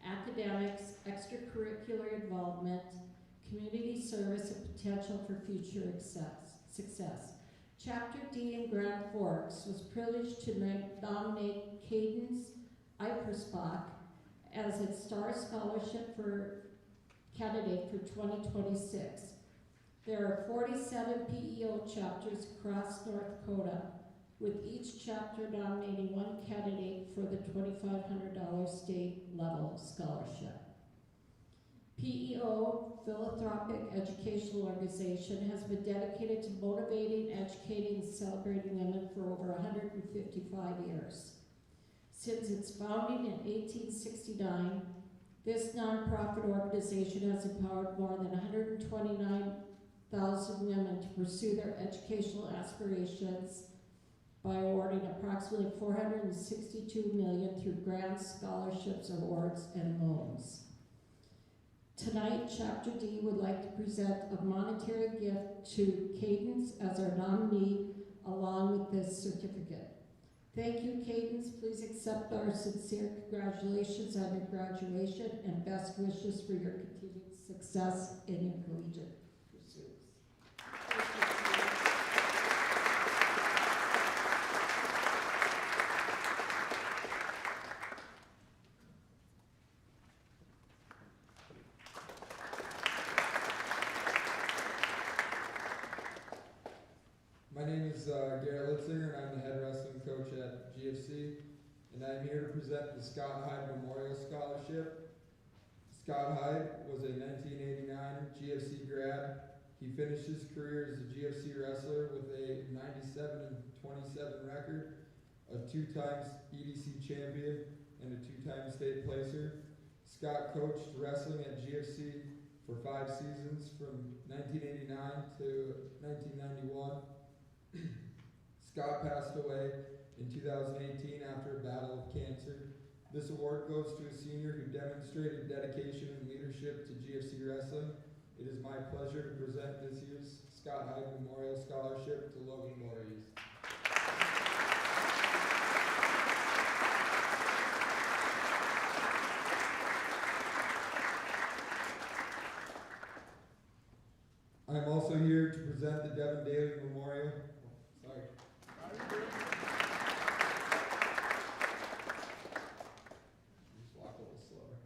Speaker 16: academics, extracurricular involvement, community service, and potential for future success. Chapter D in Grand Forks was privileged to nominate Cadence Ipersbach as its Star Scholarship candidate for 2026. There are 47 PEO chapters across North Dakota, with each chapter nominating one candidate for the $2,500 state level scholarship. PEO, Philanthropic Educational Organization, has been dedicated to motivating, educating, and celebrating women for over 155 years. Since its founding in 1869, this nonprofit organization has empowered more than 129,000 women to pursue their educational aspirations by awarding approximately $462 million through grants, scholarships, awards, and loans. Tonight, Chapter D would like to present a monetary gift to Cadence as our nominee, along with this certificate. Thank you, Cadence. Please accept our sincere congratulations on your graduation and best wishes for your continued success in your collegiate pursuits.
Speaker 13: My name is Garrett Litzinger, and I'm the head wrestling coach at GFC, and I'm here to present the Scott Hyde Memorial Scholarship. Scott Hyde was a 1989 GFC grad. He finished his career as a GFC wrestler with a 97-27 record, a 2-time EDC champion, and a 2-time state placer. Scott coached wrestling at GFC for 5 seasons from 1989 to 1991. Scott passed away in 2018 after a battle of cancer. This award goes to a senior who demonstrated dedication and leadership to GFC wrestling. It is my pleasure to present this year's Scott Hyde Memorial Scholarship to Logan Voorhees. I'm also here to present the Devin Daly Memorial. Sorry. Just walk a little slower.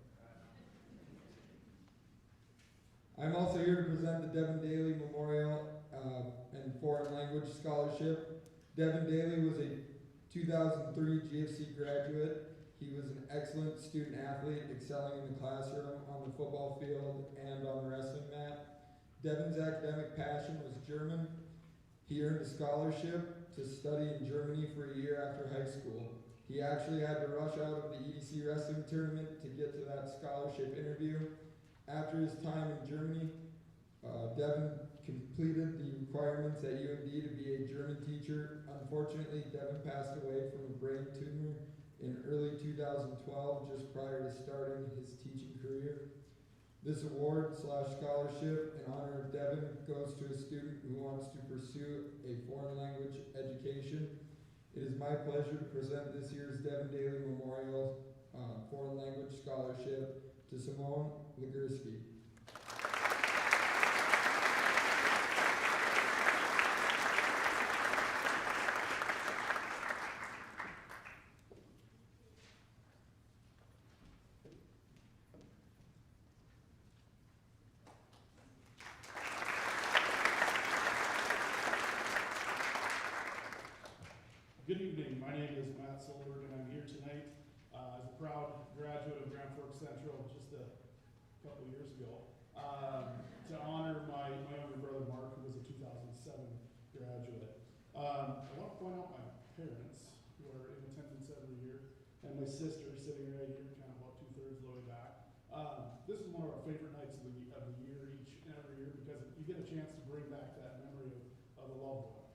Speaker 13: I'm also here to present the Devin Daly Memorial and Foreign Language Scholarship. Devin Daly was a 2003 GFC graduate. He was an excellent student athlete, excelling in the classroom, on the football field, and on the wrestling mat. Devin's academic passion was German. He earned a scholarship to study in Germany for a year after high school. He actually had to rush out of the EDC wrestling tournament to get to that scholarship interview. After his time in Germany, Devin completed the requirements at UMD to be a German teacher. Unfortunately, Devin passed away from a brain tumor in early 2012, just prior to starting his teaching career. This award/scholarship in honor of Devin goes to a student who wants to pursue a foreign language education. It is my pleasure to present this year's Devin Daly Memorial Foreign Language Scholarship to Simone Legursky.
Speaker 3: Good evening, my name is Matt Solberg, and I'm here tonight as a proud graduate of Grand Forks Central just a couple years ago to honor my younger brother Mark, who was a 2007 graduate. I want to point out my parents, who are in attendance every year, and my sister sitting right here, kind of about 2/3 of the way back. This is one of our favorite nights of the year, each and every year, because you get a chance to bring back that memory of a loved one.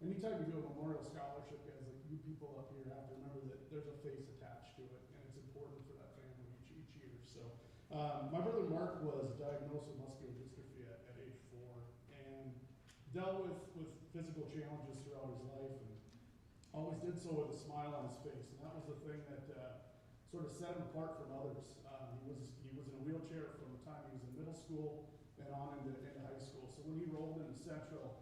Speaker 3: Anytime you do a memorial scholarship, guys, like you people up here have to remember that there's a face attached to it, and it's important for that family each year. So, my brother Mark was diagnosed with muscular dystrophy at age 4, and dealt with physical challenges throughout his life, and always did so with a smile on his face. And that was the thing that sort of set him apart from others. He was in a wheelchair from the time he was in middle school and on into high school. So when he rolled into Central,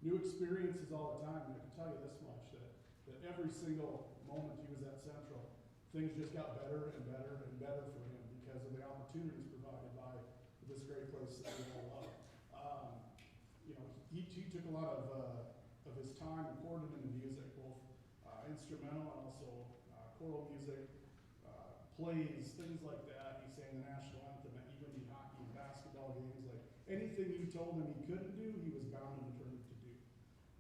Speaker 3: new experiences all the time. And I can tell you this much, that every single moment he was at Central, things just got better and better and better for him because of the opportunities provided by this great place that we all love. He took a lot of his time and poured it into music, both instrumental and also choral music, plays, things like that. He sang the national anthem at even hockey and basketball games. Like anything you told him he couldn't do, he was bound and determined to do.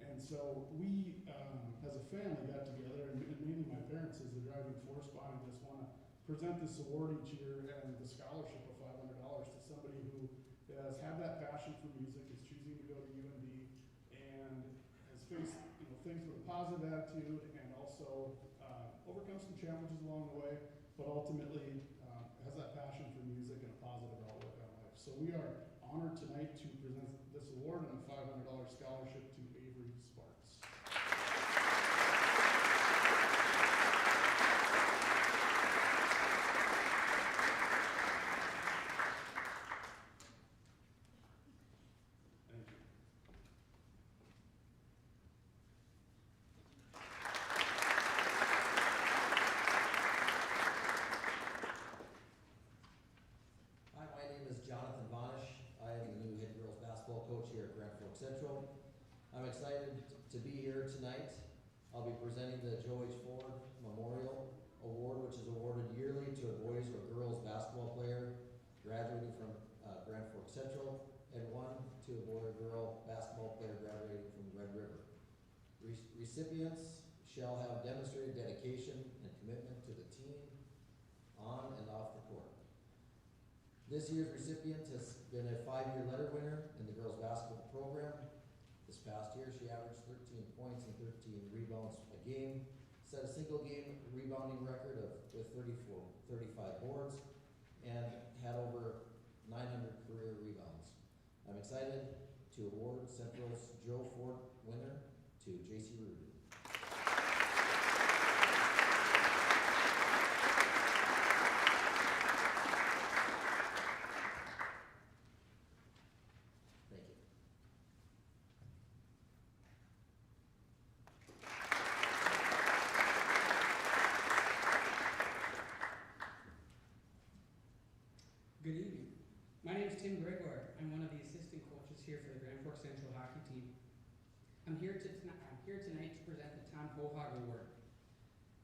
Speaker 3: And so we, as a family, got together, and mainly my parents as the driving force behind this, want to present this award each year and the scholarship of $500 to somebody who has had that passion for music, is choosing to go to UND, and has faced things with a positive attitude, and also overcome some challenges along the way, but ultimately has that passion for music and a positive outlook on life. So we are honored tonight to present this award and a $500 scholarship to Avery Sparks. Thank you.
Speaker 17: Hi, my name is Jonathan Vonish. I am the new head girls basketball coach here at Grand Forks Central. I'm excited to be here tonight. I'll be presenting the Joe H. Ford Memorial Award, which is awarded yearly to a boys or girls basketball player graduating from Grand Forks Central, and one to a boy or girl basketball player graduating from Red River. Recipients shall have demonstrated dedication and commitment to the team on and off the court. This year's recipient has been a 5-year letter winner in the girls basketball program. This past year, she averaged 13 points and 13 rebounds a game, set a single game rebounding record with 35 boards, and had over 900 career rebounds. I'm excited to award Central's Joe Ford winner to JC Rudy. Thank you.
Speaker 18: Good evening. My name is Tim Gregoire. I'm one of the assistant coaches here for the Grand Forks Central hockey team. I'm here tonight to present the Tom Hohag Award.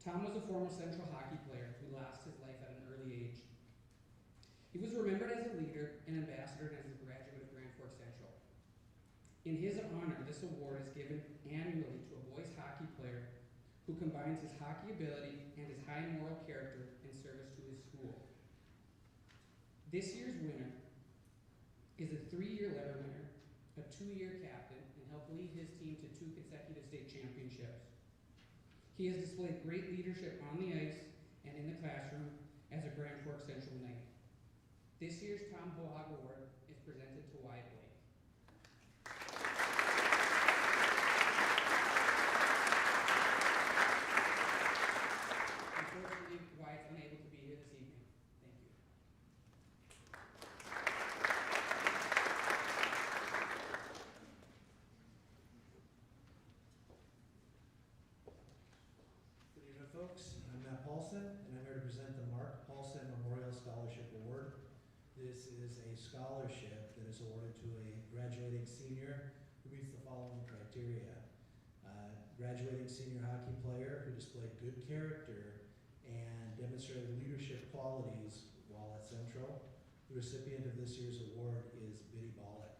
Speaker 18: Tom was a former Central hockey player who lost his life at an early age. He was remembered as a leader and ambassador and as a graduate of Grand Forks Central. In his honor, this award is given annually to a boys hockey player who combines his hockey ability and his high moral character in service to his school. This year's winner is a 3-year letter winner, a 2-year captain, and helped lead his team to 2 consecutive state championships. He has displayed great leadership on the ice and in the classroom as a Grand Forks Central Knight. This year's Tom Hohag Award is presented to Wyatt Blake. Unfortunately, Wyatt's unable to be here this evening. Thank you.
Speaker 13: Good evening, folks. I'm Matt Paulson, and I'm here to present the Mark Paulson Memorial Scholarship Award. This is a scholarship that is awarded to a graduating senior who meets the following criteria. Graduating senior hockey player who displayed good character and demonstrated leadership qualities while at Central. The recipient of this year's award is Biddy Bollick.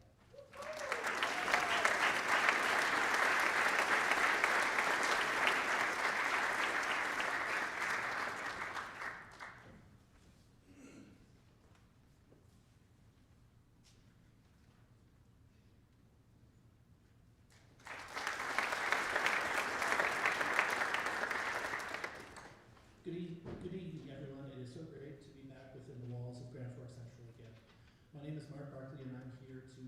Speaker 3: Good evening, everyone. It is so great to be back within the walls of Grand Forks Central again. My name is Mark Barkley, and I'm here to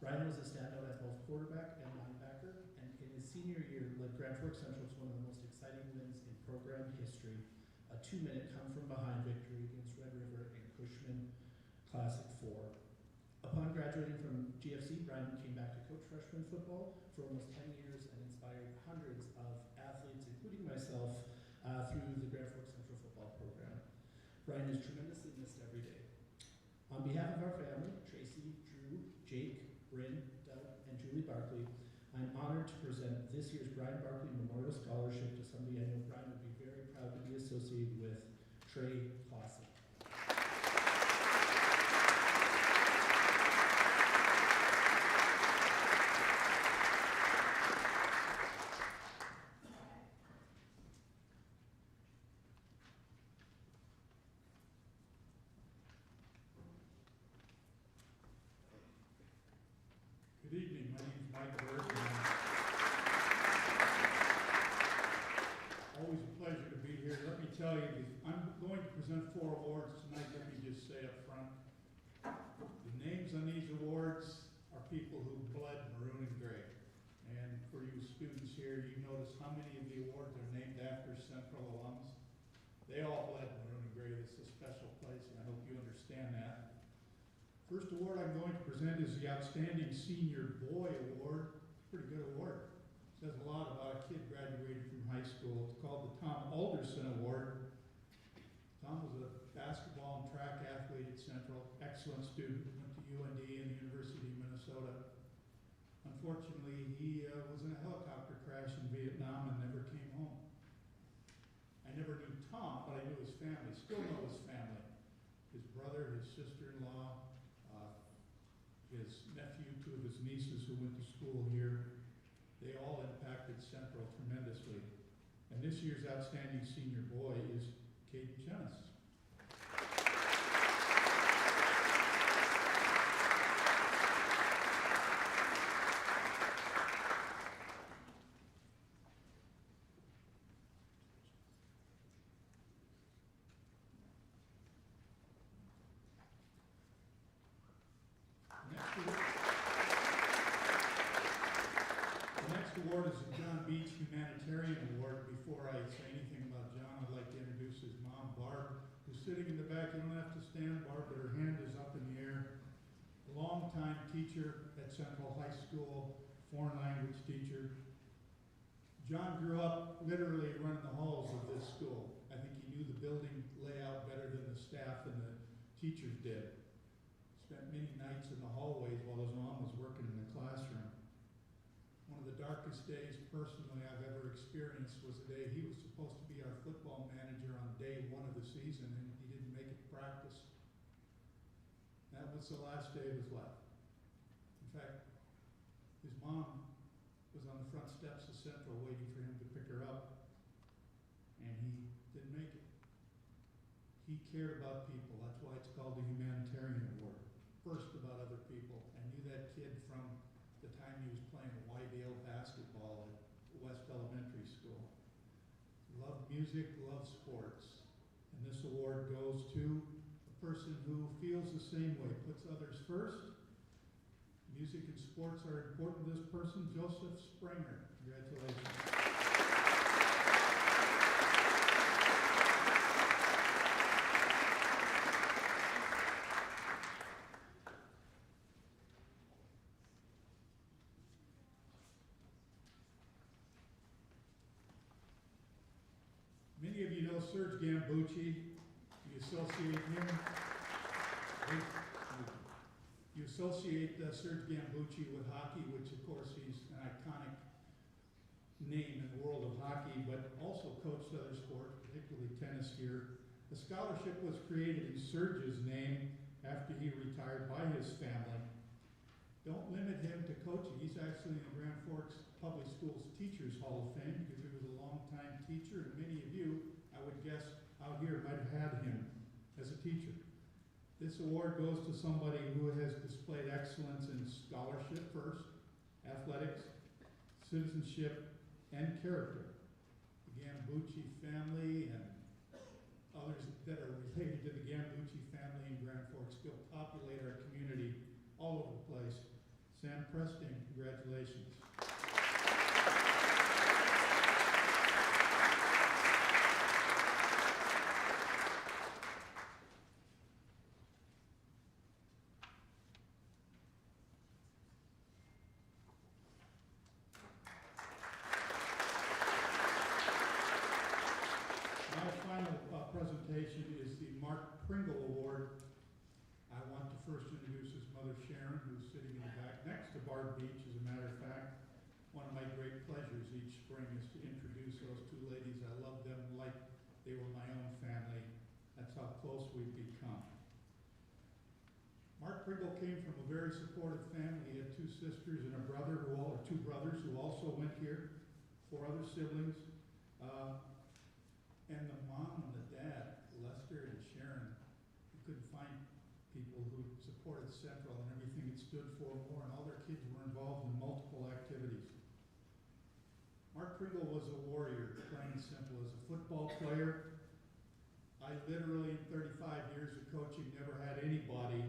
Speaker 3: Ryan was a standout at both quarterback and linebacker, and in his senior year led Grand Forks Central to one of the most exciting wins in program history, a 2-minute come-from-behind victory against Red River in Cushman Classic 4. Upon graduating from GFC, Brian came back to coach freshman football for almost 10 years and inspired hundreds of athletes, including myself, through the Grand Forks Central football program. Brian is tremendously missed every day. On behalf of our family, Tracy, Drew, Jake, Bryn, Doug, and Julie Barkley, I'm honored to present this year's Brian Barkley Memorial Scholarship to somebody I know Brian would be very proud to be associated with, Trey Clausen.
Speaker 7: Good evening, my name is Mike Burke, and always a pleasure to be here. Let me tell you, I'm going to present 4 awards tonight, let me just say up front. The names on these awards are people who bled maroon and gray. And for you students here, you notice how many of the awards are named after Central alums. They all bled maroon and gray. This is a special place, and I hope you understand that. First award I'm going to present is the Outstanding Senior Boy Award. Pretty good award. Says a lot about a kid graduating from high school. It's called the Tom Alderson Award. Tom was a basketball and track athlete at Central, excellent student, went to UND and the University of Minnesota. Unfortunately, he was in a helicopter crash in Vietnam and never came home. I never knew Tom, but I knew his family, still know his family. His brother, his sister-in-law, his nephew, 2 of his nieces who went to school here. They all impacted Central tremendously. And this year's Outstanding Senior Boy is Caden Chenis. The next award is the John Beach Humanitarian Award. Before I say anything about John, I'd like to introduce his mom, Barb, who's sitting in the back. You don't have to stand, Barb, but her hand is up in the air. Longtime teacher at Central High School, foreign language teacher. John grew up literally running the halls of this school. I think he knew the building layout better than the staff and the teachers did. Spent many nights in the hallways while his mom was working in the classroom. One of the darkest days personally I've ever experienced was the day he was supposed to be our football manager on day 1 of the season, and he didn't make it to practice. That was the last day of his life. In fact, his mom was on the front steps of Central waiting for him to pick her up, and he didn't make it. He cared about people. That's why it's called the Humanitarian Award. First about other people. I knew that kid from the time he was playing YDL basketball at West Elementary School. Loved music, loved sports. And this award goes to a person who feels the same way, puts others first. Music and sports are important to this person, Joseph Springer. Congratulations. Many of you know Serge Gambucci. You associate him. You associate Serge Gambucci with hockey, which of course he's an iconic name in the world of hockey, but also coached other sports, particularly tennis here. The scholarship was created in Serge's name after he retired by his family. Don't limit him to coaching. He's actually in the Grand Forks Public Schools Teachers Hall of Fame because he was a longtime teacher, and many of you, I would guess, out here might have had him as a teacher. This award goes to somebody who has displayed excellence in scholarship first, athletics, citizenship, and character. The Gambucci family and others that are related to the Gambucci family in Grand Forks still populate our community all over the place.
Speaker 3: Sam Preston, congratulations. My final presentation is the Mark Pringle Award. I want to first introduce his mother Sharon, who's sitting in the back next to Barb Beach, as a matter of fact. One of my great pleasures each spring is to introduce those two ladies. I love them like they were my own family. That's how close we've become. Mark Pringle came from a very supportive family. He had two sisters and a brother, two brothers who also went here, 4 other siblings. And the mom and the dad, Lester and Sharon, you couldn't find people who supported Central and everything it stood for more, and all their kids were involved in multiple activities. Mark Pringle was a warrior, plain and simple. As a football player, I literally, in 35 years of coaching, never had anybody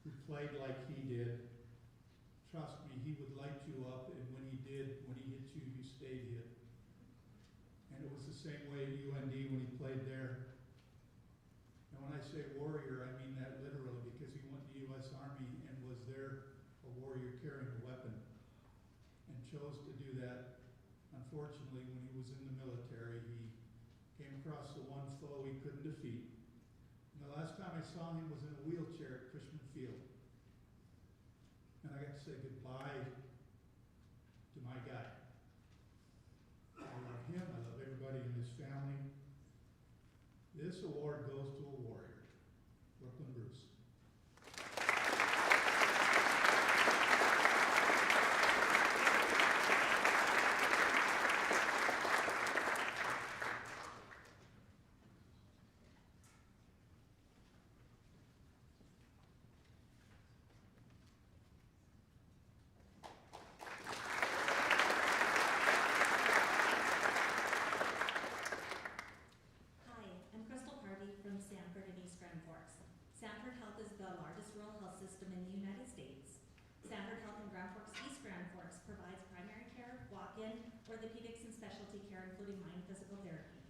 Speaker 3: who played like he did. Trust me, he would light you up, and when he did, when he hit you, you stayed hit. And it was the same way at UND when he played there. And when I say warrior, I mean that literally, because he went to the U.S. Army and was there a warrior carrying a weapon, and chose to do that. Unfortunately, when he was in the military, he came across the one foe he couldn't defeat. And the last time I saw him was in a wheelchair at Cushman Field. And I got to say goodbye to my guy. I love him, I love everybody in his family. This award goes to a warrior, Brooklyn Bruce.
Speaker 19: Sanford and East Grand Forks. Sanford Health is the largest rural health system in the United States. Sanford Health in Grand Forks, East Grand Forks provides primary care, walk-in, orthopedics, and specialty care, including mind and physical therapy.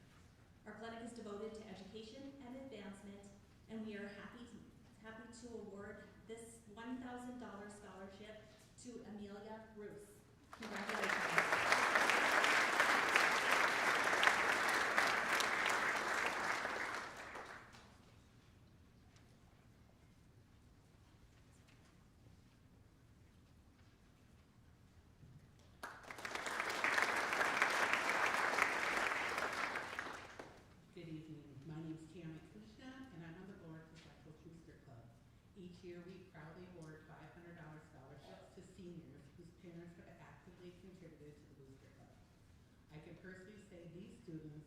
Speaker 19: Our clinic is devoted to education and advancement, and we are happy to award this $1,000 scholarship to Amelia Ruth. Congratulations.
Speaker 18: Each year, we proudly award $500 scholarships to seniors whose parents have actively contributed to the Booster Club. I can personally say these students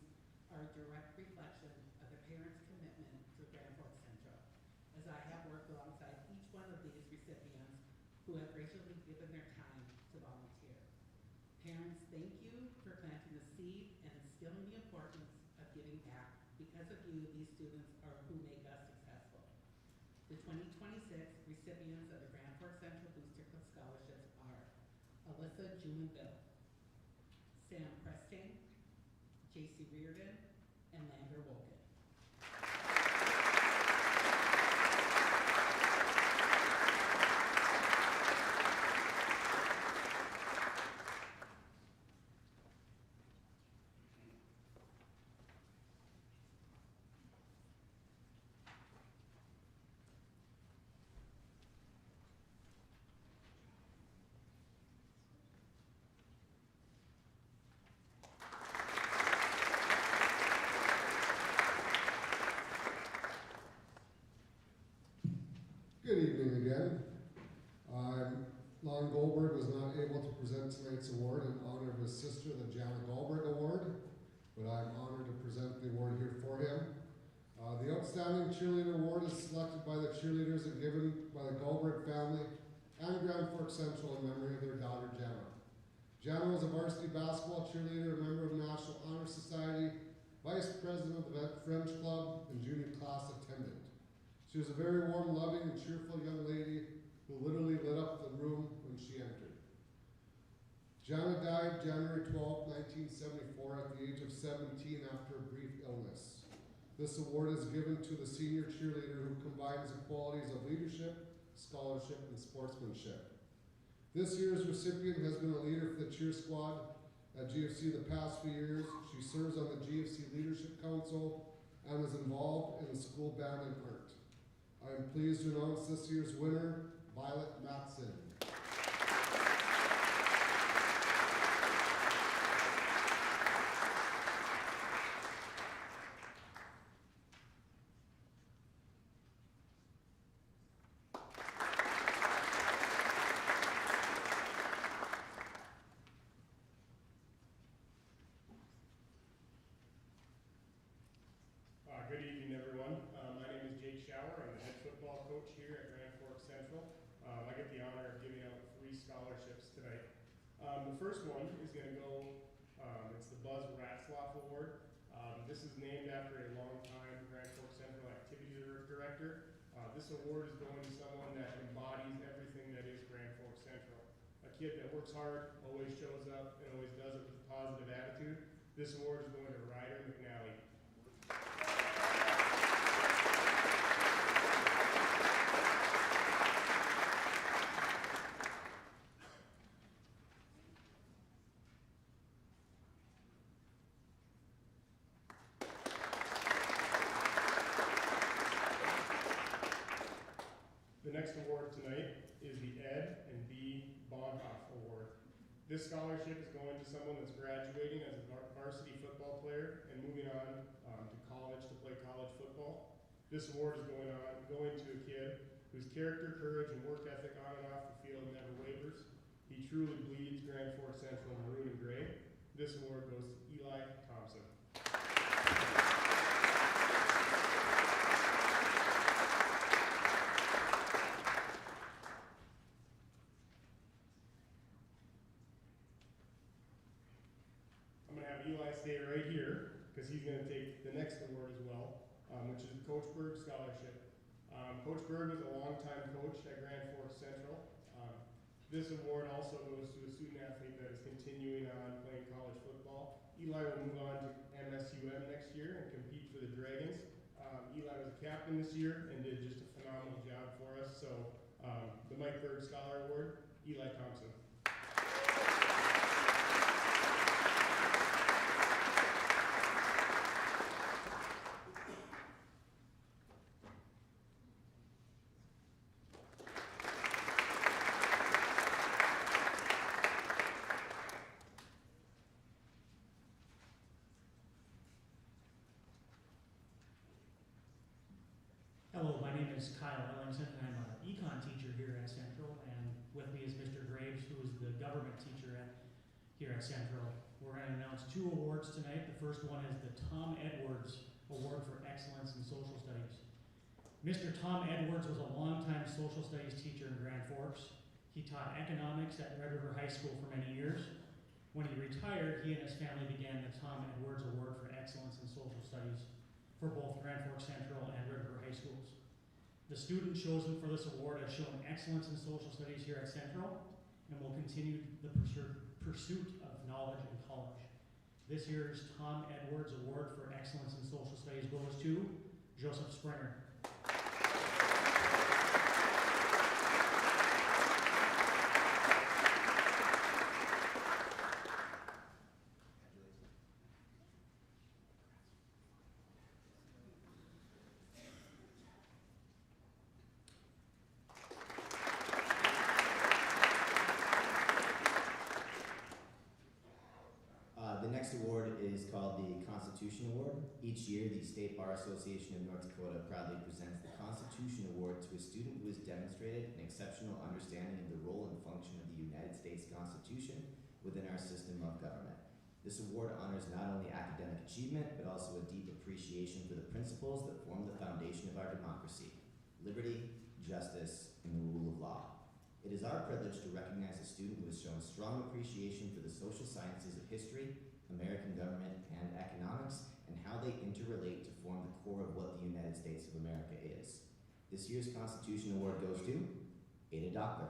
Speaker 18: are a direct reflection of their parents' commitment to Grand Forks Central, as I have worked alongside each one of these recipients who have graciously given their time to volunteer. Parents, thank you for planting the seed and instilling the importance of giving back. Because of you, these students are who make us successful. The 2026 recipients of the Grand Forks Central Booster Club scholarships are Alyssa Jumonville, Sam Prestain, JC Reardon, and Lander Woken.
Speaker 12: Good evening again. Lon Goldberg was not able to present tonight's award in honor of his sister, the Jana Goldberg Award, but I'm honored to present the award here for him. The Outstanding Cheerleader Award is selected by the cheerleaders and given by the Goldberg family and Grand Forks Central in memory of their daughter, Jana. Jana was a varsity basketball cheerleader, a member of National Honor Society, vice president of the French Club, and junior class attendant. She was a very warm, loving, and cheerful young lady who literally lit up the room when she entered. Jana died January 12, 1974 at the age of 17 after a brief illness. This award is given to the senior cheerleader who combines the qualities of leadership, scholarship, and sportsmanship. This year's recipient has been a leader for the cheer squad at GFC the past few years. She serves on the GFC Leadership Council and is involved in the school band and art. I am pleased to announce this year's winner, Violet Matson.
Speaker 20: Good evening, everyone. My name is Jake Schauer. I'm the head football coach here at Grand Forks Central. I get the honor of giving out 3 scholarships tonight. The first one is going to go, it's the Buzz Ratzlaff Award. This is named after a longtime Grand Forks Central activity director. This award is going to someone that embodies everything that is Grand Forks Central. A kid that works hard, always shows up, and always does it with a positive attitude. This award is going to Ryder McNally. The next award tonight is the Ed and B. Bonhoff Award. This scholarship is going to someone that's graduating as a varsity football player and moving on to college to play college football. This award is going to a kid whose character, courage, and work ethic on and off the field never wavers. He truly bleeds Grand Forks Central maroon and gray. This award goes to Eli Thompson. Eli stay right here because he's going to take the next award as well, which is the Coach Berg Scholarship. Coach Berg was a longtime coach at Grand Forks Central. This award also goes to a student athlete that is continuing on playing college football. Eli will move on to MSUM next year and compete for the Dragons. Eli was a captain this year and did just a phenomenal job for us. So the Mike Berg Scholar Award, Eli Thompson.
Speaker 21: Hello, my name is Kyle Ellington, and I'm an econ teacher here at Central, and with me is Mr. Graves, who is the government teacher here at Central. We're going to announce 2 awards tonight. The first one is the Tom Edwards Award for Excellence in Social Studies. Mr. Tom Edwards was a longtime social studies teacher in Grand Forks. He taught economics at Red River High School for many years. When he retired, he and his family began the Tom Edwards Award for Excellence in Social Studies for both Grand Forks Central and Red River High Schools. The student chosen for this award has shown excellence in social studies here at Central and will continue the pursuit of knowledge in college. This year's Tom Edwards Award for Excellence in Social Studies goes to Joseph Springer.
Speaker 22: The next award is called the Constitution Award. Each year, the State Bar Association of North Dakota proudly presents the Constitution Award to a student who has demonstrated an exceptional understanding of the role and function of the United States Constitution within our system of government. This award honors not only academic achievement, but also a deep appreciation for the principles that form the foundation of our democracy: liberty, justice, and the rule of law. It is our privilege to recognize a student who has shown strong appreciation for the social sciences of history, American government, and economics, and how they interrelate to form the core of what the United States of America is. This year's Constitution Award goes to Ada Dockler.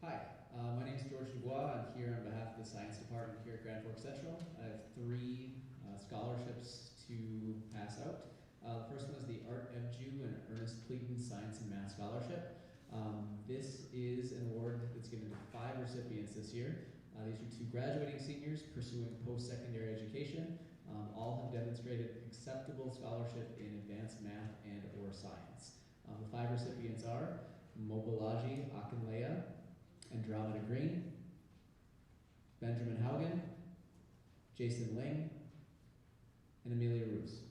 Speaker 1: Hi, my name is George Dubois. I'm here on behalf of the Science Department here at Grand Forks Central. I have 3 scholarships to pass out. The first one is the Art Ebju and Ernest Pleaton Science and Math Scholarship. This is an award that's given to 5 recipients this year. These are 2 graduating seniors pursuing post-secondary education. All have demonstrated acceptable scholarship in advanced math and or science. The 5 recipients are Mobalaji Akinlea, Andromeda Green, Benjamin Haugen, Jason Ling, and Amelia Roos.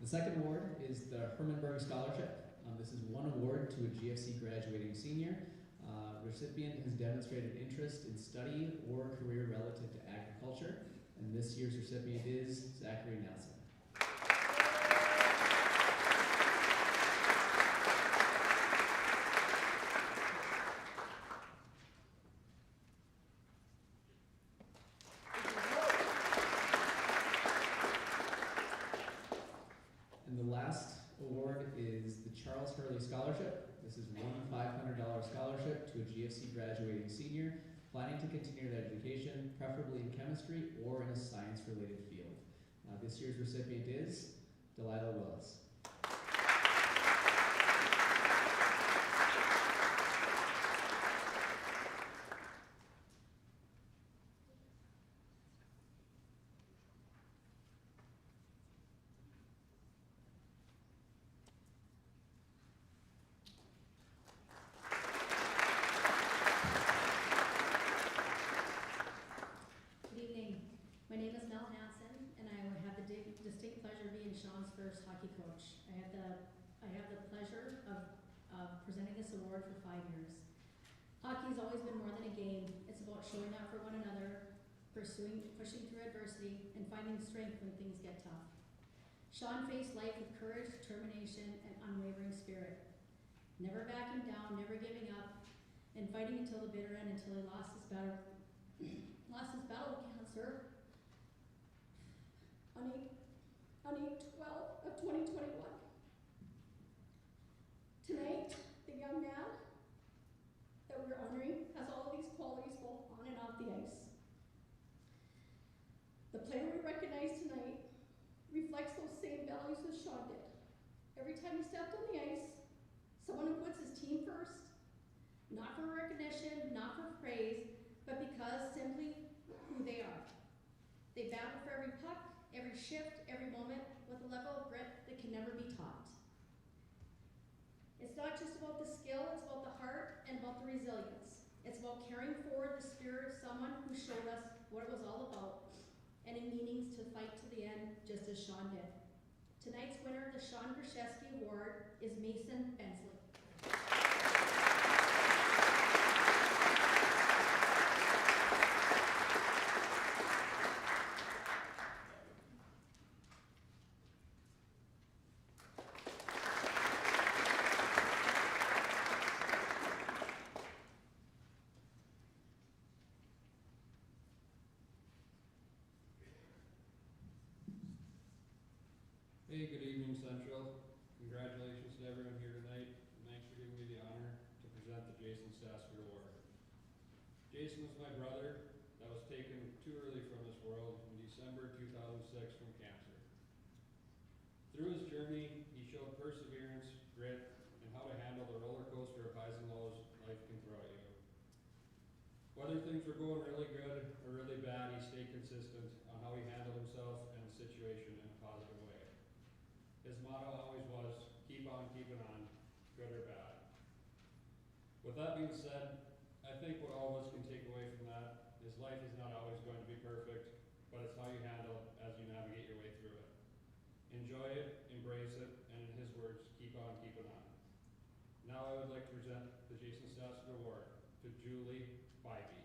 Speaker 1: The second award is the Hermanberg Scholarship. This is one award to a GFC graduating senior. Recipient has demonstrated interest in study or career relative to agriculture, and this year's recipient is Zachary Nelson. And the last award is the Charles Hurley Scholarship. This is one $500 scholarship to a GFC graduating senior planning to continue their education, preferably in chemistry or in a science-related field. This year's recipient is Delilah Willis.
Speaker 2: My name is Mel Hansen, and I have the distinct pleasure of being Sean's first hockey coach. I have the pleasure of presenting this award for 5 years. Hockey's always been more than a game. It's about showing up for one another, pushing through adversity, and finding strength when things get tough. Sean faced life with courage, determination, and unwavering spirit. Never backing down, never giving up, and fighting until the bitter end until he lost his battle with cancer on 8/12 of 2021. Tonight, the young man that we're honoring has all of these qualities both on and off the ice. The player we recognize tonight reflects those same values that Sean did. Every time he stepped on the ice, someone who puts his team first, not for recognition, not for praise, but because simply who they are. They battle for every puck, every shift, every moment with a level of grit that can never be taught. It's not just about the skill, it's about the heart and about the resilience. It's about carrying forward the spirit of someone who showed us what it was all about and in meanings to fight to the end, just as Sean did. Tonight's winner of the Sean Grishevsky Award is Mason Bensley.
Speaker 23: Hey, good evening, Central. Congratulations to everyone here tonight, and thanks for giving me the honor to present the Jason Sassford Award. Jason was my brother that was taken too early from this world in December 2006 from cancer. Through his journey, he showed perseverance, grit, and how to handle the roller coaster of highs and lows life can throw at you. Whether things were going really good or really bad, he stayed consistent on how he handled himself and the situation in a positive way. His motto always was, keep on keeping on, good or bad. With that being said, I think what all of us can take away from that is life is not always going to be perfect, but it's how you handle as you navigate your way through it. Enjoy it, embrace it, and in his words, keep on keeping on. Now I would like to present the Jason Stassett Award to Julie Bybee.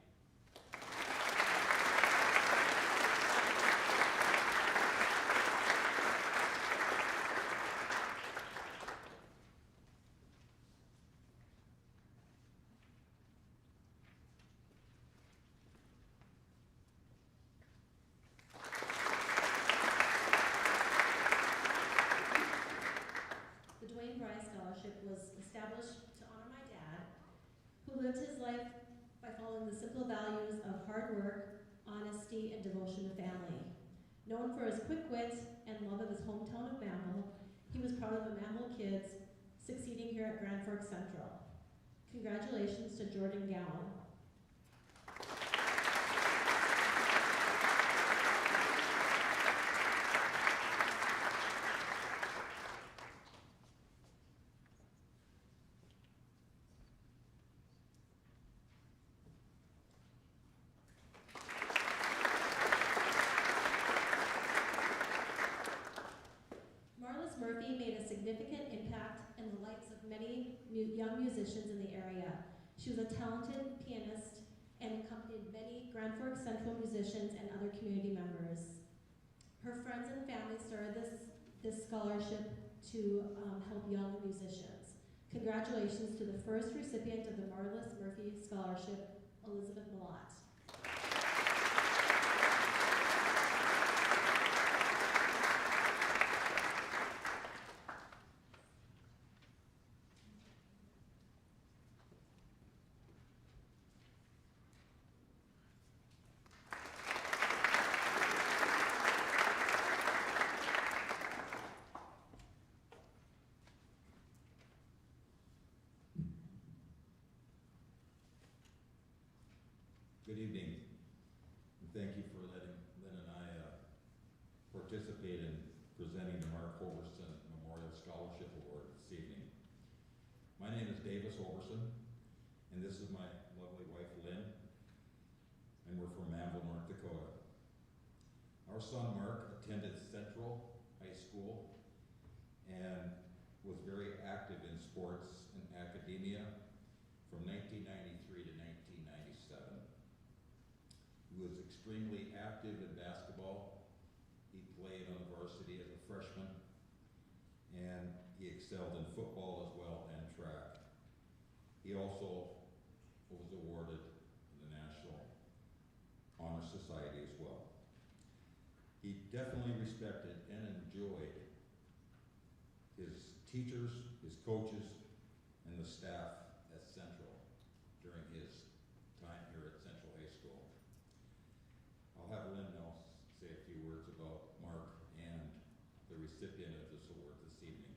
Speaker 2: The Dwayne Bry Scholarship was established to honor my dad, who lived his life by following the simple values of hard work, honesty, and devotion to family. Known for his quick wit and love of his hometown of Mammal, he was proud of the Mammal kids succeeding here at Grand Forks Central. Congratulations to Jordan Gowan. Marlis Murphy made a significant impact in the lives of many young musicians in the area. She was a talented pianist and accompanied many Grand Forks Central musicians and other community members. Her friends and family started this scholarship to help young musicians. Congratulations to the first recipient of the Marlis Murphy Scholarship, Elizabeth Malott.
Speaker 4: Good evening, and thank you for letting Lynn and I participate in presenting the Mark Overson Memorial Scholarship Award this evening. My name is Davis Overson, and this is my lovely wife Lynn, and we're from Manville, North Dakota. Our son Mark attended Central High School and was very active in sports and academia from 1993 to 1997. He was extremely active in basketball. He played on the varsity as a freshman, and he excelled in football as well and track. He also was awarded the National Honor Society as well. He definitely respected and enjoyed his teachers, his coaches, and the staff at Central during his time here at Central High School. I'll have Lynn now say a few words about Mark and the recipient of this award this evening.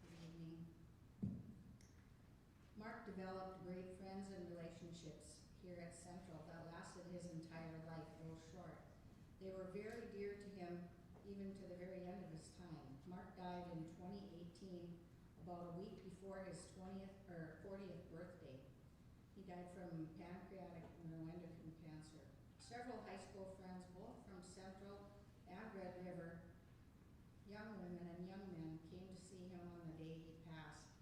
Speaker 5: Good evening. Mark developed great friends and relationships here at Central that lasted his entire life, though short. They were very dear to him, even to the very end of his time. Mark died in 2018, about a week before his 40th birthday. He died from pancreatic neuroendocrine cancer. Several high school friends, both from Central and Red River, young women and young men, came to see him on the day he passed.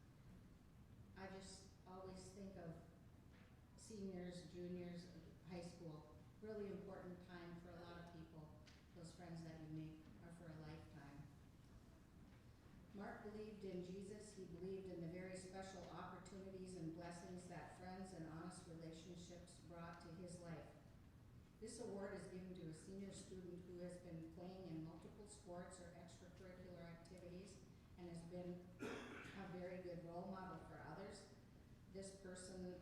Speaker 5: I just always think of seniors, juniors, high school, really important time for a lot of people. Those friends that you make are for a lifetime. Mark believed in Jesus. He believed in the very special opportunities and blessings that friends and honest relationships brought to his life. This award is given to a senior student who has been playing in multiple sports or extracurricular activities and has been a very good role model for others. This person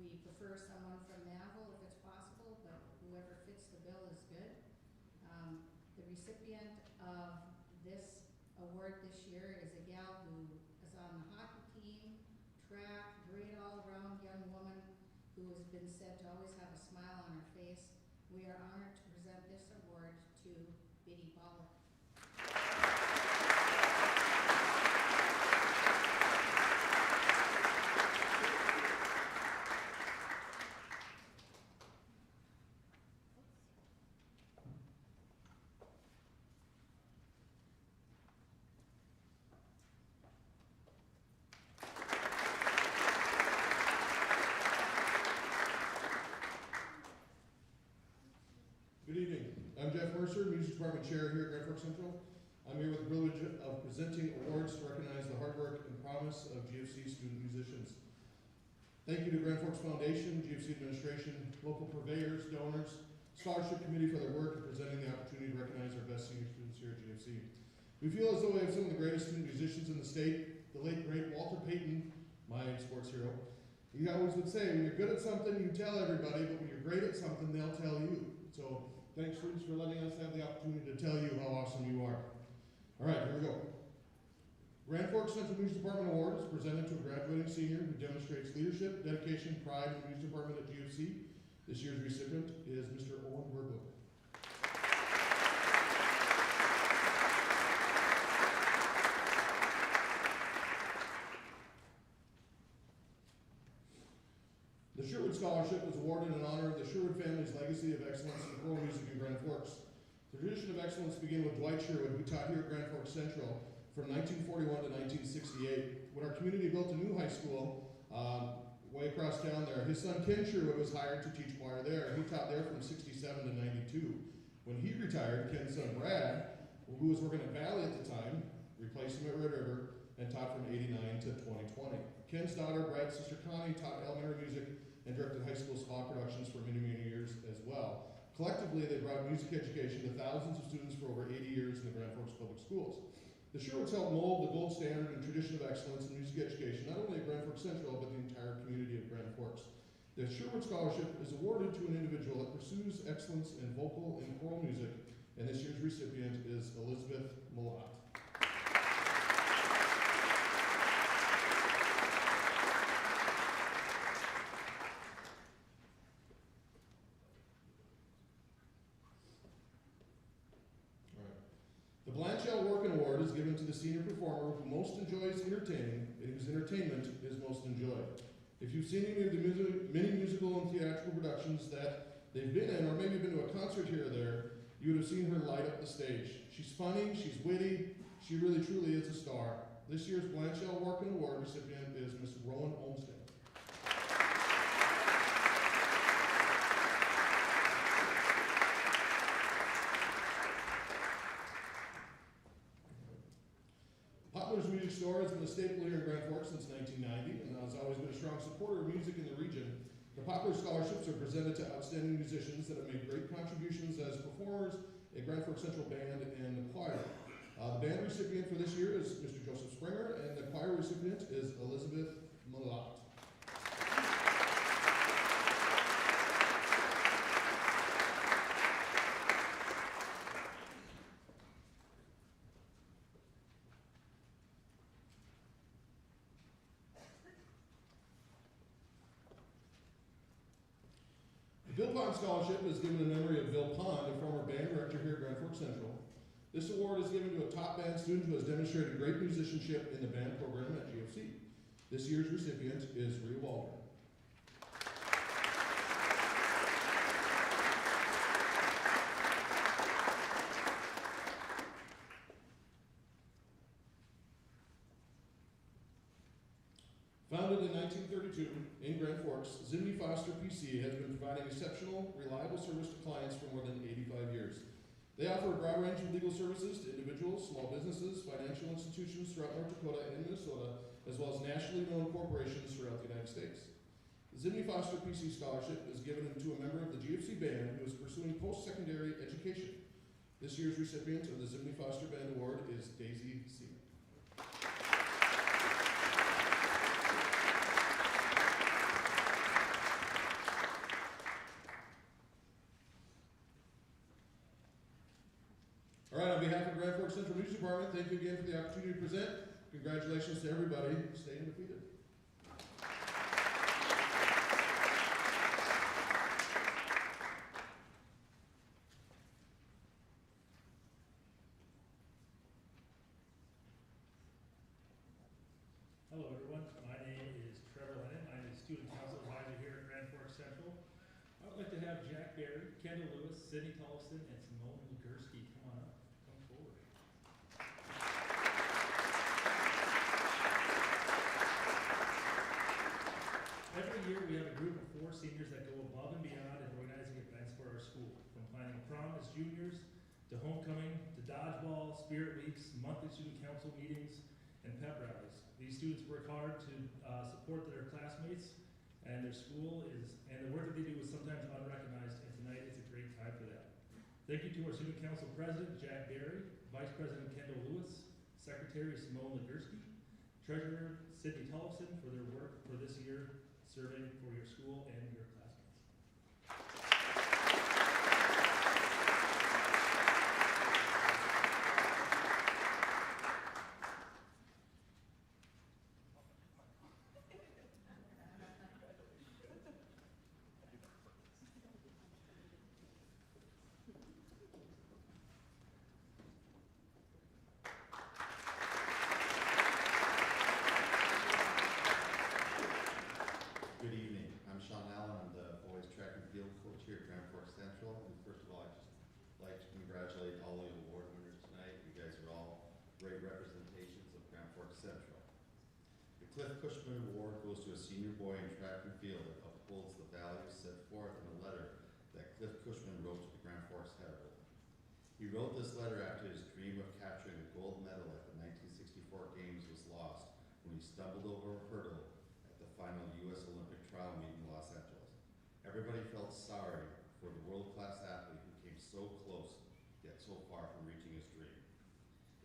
Speaker 5: We prefer someone from Manville if it's possible, but whoever fits the bill is good. The recipient of this award this year is a gal who is on the hockey team, track, great all-around young woman who has been said to always have a smile on her face. We are honored to present this award to Biddy Bauer.
Speaker 3: Good evening. I'm Jeff Mercer, Music Department Chair here at Grand Forks Central. I'm here with the privilege of presenting awards to recognize the hard work and promise of GFC student musicians. Thank you to Grand Forks Foundation, GFC administration, local purveyors, donors, scholarship committee for their work in presenting the opportunity to recognize our best senior students here at GFC. We feel as though we have some of the greatest student musicians in the state. The late, great Walter Payton, my sports hero, he always would say, when you're good at something, you tell everybody, but when you're great at something, they'll tell you. So thanks, students, for letting us have the opportunity to tell you how awesome you are. All right, here we go. Grand Forks Central Music Department Award is presented to a graduating senior who demonstrates leadership, dedication, pride in the music department at GFC. This year's recipient is Mr. Owen Wergler. The Sherwood Scholarship was awarded in honor of the Sherwood family's legacy of excellence in choral music in Grand Forks. The tradition of excellence began with Dwight Sherwood, who taught here at Grand Forks Central from 1941 to 1968. When our community built a new high school way across town there, his son Ken Sherwood was hired to teach choir there. He taught there from 67 to 92. When he retired, Ken's son Brad, who was working at Valley at the time, replaced him at Red River and taught from 89 to 2020. Ken's daughter, Brad's sister Connie, taught elementary music and directed high school spa productions for many, many years as well. Collectively, they brought music education to thousands of students for over 80 years in the Grand Forks Public Schools. The Sherwoods helped mold the gold standard and tradition of excellence in music education, not only at Grand Forks Central, but the entire community of Grand Forks. The Sherwood Scholarship is awarded to an individual that pursues excellence in vocal and choral music, and this year's recipient is Elizabeth Malott. The Blanchell Workin Award is given to the senior performer who most enjoys entertaining and whose entertainment is most enjoyed. If you've seen any of the many musical and theatrical productions that they've been in, or maybe been to a concert here or there, you would have seen her light up the stage. She's funny, she's witty, she really truly is a star. This year's Blanchell Workin Award recipient is Miss Rowan Olmsted. Poplar's Music Store has been a staple here in Grand Forks since 1990 and has always been a strong supporter of music in the region. The Poplar Scholarships are presented to outstanding musicians that have made great contributions as performers at Grand Forks Central Band and the choir. The band recipient for this year is Mr. Joseph Springer, and the choir recipient is Elizabeth Malott. The Bill Pond Scholarship is given in memory of Bill Pond, a former band director here at Grand Forks Central. This award is given to a top band student who has demonstrated great musicianship in the band program at GFC. This year's recipient is Rhea Waldron. Founded in 1932 in Grand Forks, Zimney Foster PC has been providing exceptional, reliable service to clients for more than 85 years. They offer a broad range of legal services to individuals, small businesses, financial institutions throughout North Dakota and Minnesota, as well as nationally known corporations throughout the United States. The Zimney Foster PC Scholarship is given to a member of the GFC Band who is pursuing post-secondary education. This year's recipient of the Zimney Foster Band Award is Daisy Seaman. All right, on behalf of Grand Forks Central Music Department, thank you again for the opportunity to present. Congratulations to everybody staying undefeated.
Speaker 7: Hello everyone, my name is Trevor Lennon. I'm the Student Council Advisor here at Grand Forks Central. I would like to have Jack Barry, Kendall Lewis, Sydney Tolleson, and Simone Ligursky come on up, come forward. Every year we have a group of 4 seniors that go above and beyond in organizing events for our school, from planning prom as juniors, to homecoming, to dodgeball, spirit weeks, monthly student council meetings, and pep rallies. These students work hard to support their classmates, and their school and the work that they do is sometimes unrecognized, and tonight is a great time for that. Thank you to our Student Council President, Jack Barry, Vice President Kendall Lewis, Secretary Simone Ligursky, Treasurer Sydney Tolleson for their work for this year, serving for your school and your classmates.
Speaker 6: Good evening. I'm Sean Allen. I'm the boys track and field coach here at Grand Forks Central. And first of all, I'd just like to congratulate all the award winners tonight. You guys are all great representations of Grand Forks Central. The Cliff Cushman Award goes to a senior boy in track and field that upholds the values set forth in a letter that Cliff Cushman wrote to the Grand Forks Herald. He wrote this letter after his dream of capturing a gold medal at the 1964 Games was lost when he stumbled over a hurdle final U.S. Olympic trial meet in Los Angeles. Everybody felt sorry for the world-class athlete who came so close, yet so far from reaching his dream.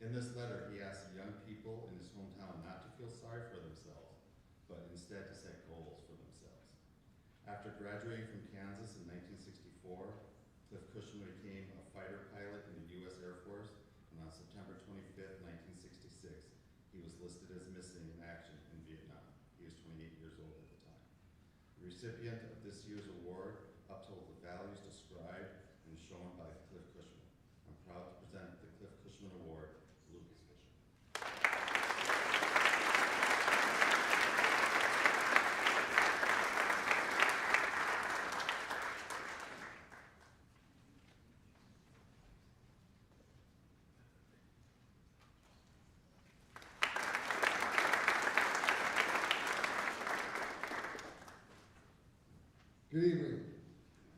Speaker 6: In this letter, he asked young people in his hometown not to feel sorry for themselves, but instead to set goals for themselves. After graduating from Kansas in 1964, Cliff Cushman became a fighter pilot in the U.S. Air Force, and on September 25th, 1966, he was listed as missing in action in Vietnam. He was 28 years old at the time. The recipient of this year's award upholds the values described and shown by Cliff Cushman. I'm proud to present the Cliff Cushman Award to Lucas Bishop.
Speaker 12: Good evening.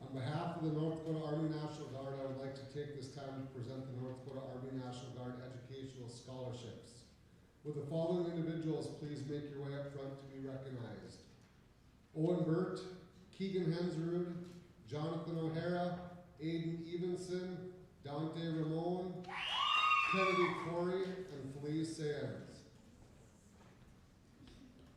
Speaker 12: On behalf of the North Dakota Army National Guard, I would like to take this time to present the North Dakota Army National Guard Educational Scholarships. Would the following individuals please make your way up front to be recognized? Owen Burt, Keegan Hensrud, Jonathan O'Hara, Aiden Evenson, Dante Ramon, Kennedy Corey, and Felice Sands.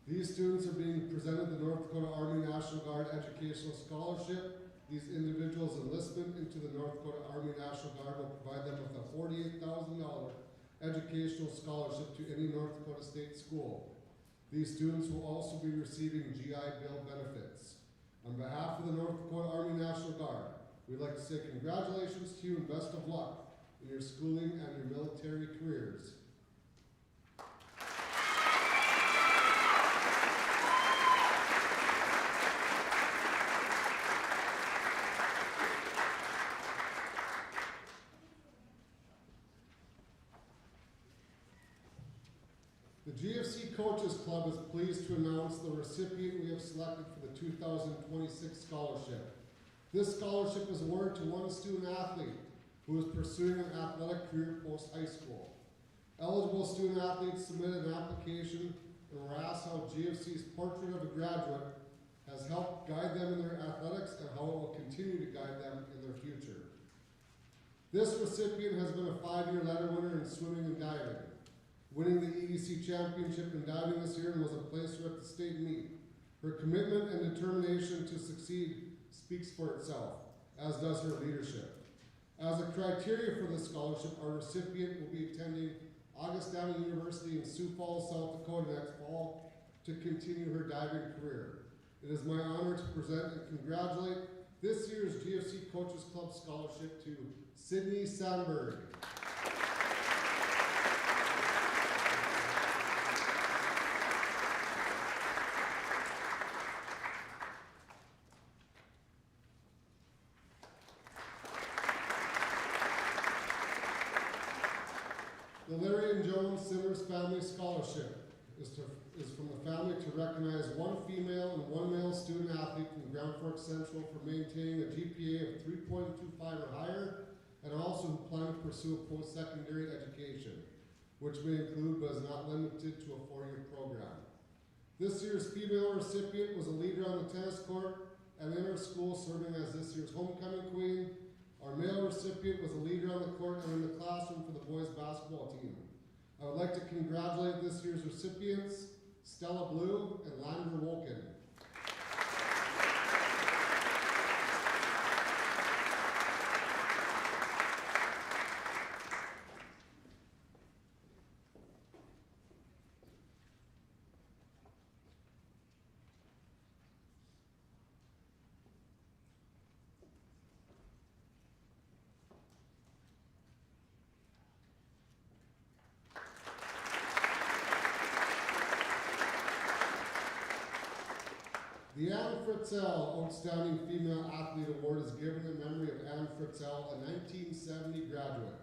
Speaker 12: These students are being presented the North Dakota Army National Guard Educational Scholarship. These individuals' enlistment into the North Dakota Army National Guard will provide them with a $48,000 educational scholarship to any North Dakota state school. These students will also be receiving GI Bill benefits. On behalf of the North Dakota Army National Guard, we'd like to say congratulations to you and best of luck in your schooling and your military careers. The GFC Coaches Club is pleased to announce the recipient we have selected for the 2026 scholarship. This scholarship is awarded to one student athlete who is pursuing an athletic career post-high school. Eligible student athletes submitted an application and were asked how GFC's Portrait of a Graduate has helped guide them in their athletics and how it will continue to guide them in their future. This recipient has been a 5-year letter winner in swimming and diving, winning the EDC championship in diving this year and was a placer at the state meet. Her commitment and determination to succeed speaks for itself, as does her leadership. As a criteria for this scholarship, our recipient will be attending Augustana University in Sioux Falls, South Dakota next fall to continue her diving career. It is my honor to present and congratulate this year's GFC Coaches Club Scholarship to Sydney Sandberg. The Larry and Joan Simmers Family Scholarship is from the family to recognize one female and one male student athlete from Grand Forks Central for maintaining a GPA of 3.25 or higher, and also who plan to pursue a post-secondary education, which may include but is not limited to a 4-year program. This year's female recipient was a leader on the tennis court and in our school, serving as this year's homecoming queen. Our male recipient was a leader on the court and in the classroom for the boys basketball team. I would like to congratulate this year's recipients, Stella Blue and Lander Wolken. The Ann Fritzell Outstanding Female Athlete Award is given in memory of Ann Fritzell, a 1970 graduate,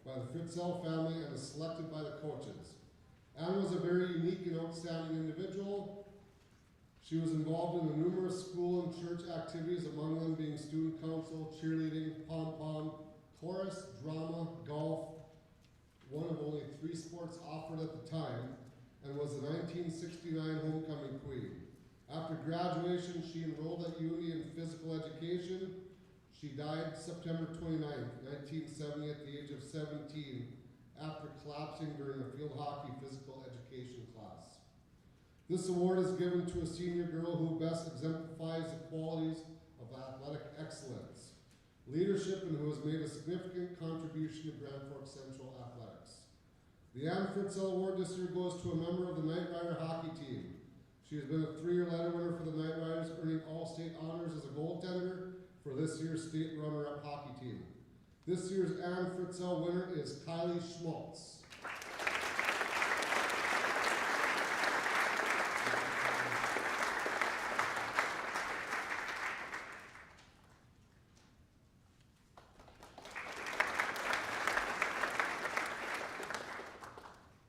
Speaker 12: by the Fritzell family and is selected by the coaches. Ann was a very unique and outstanding individual. She was involved in the numerous school and church activities, among them being student council, cheerleading, pom-pom, chorus, drama, golf, one of only 3 sports offered at the time, and was the 1969 homecoming queen. After graduation, she enrolled at UNI in physical education. She died September 29, 1970 at the age of 17 after collapsing during a field hockey physical education class. This award is given to a senior girl who best exemplifies the qualities of athletic excellence, leadership, and who has made a significant contribution to Grand Forks Central athletics. The Ann Fritzell Award this year goes to a member of the Knight Rider hockey team. She has been a 3-year letter winner for the Knight Riders, earning all-state honors as a goaltender for this year's state runner-up hockey team. This year's Ann Fritzell winner is Kylie Schmaltz.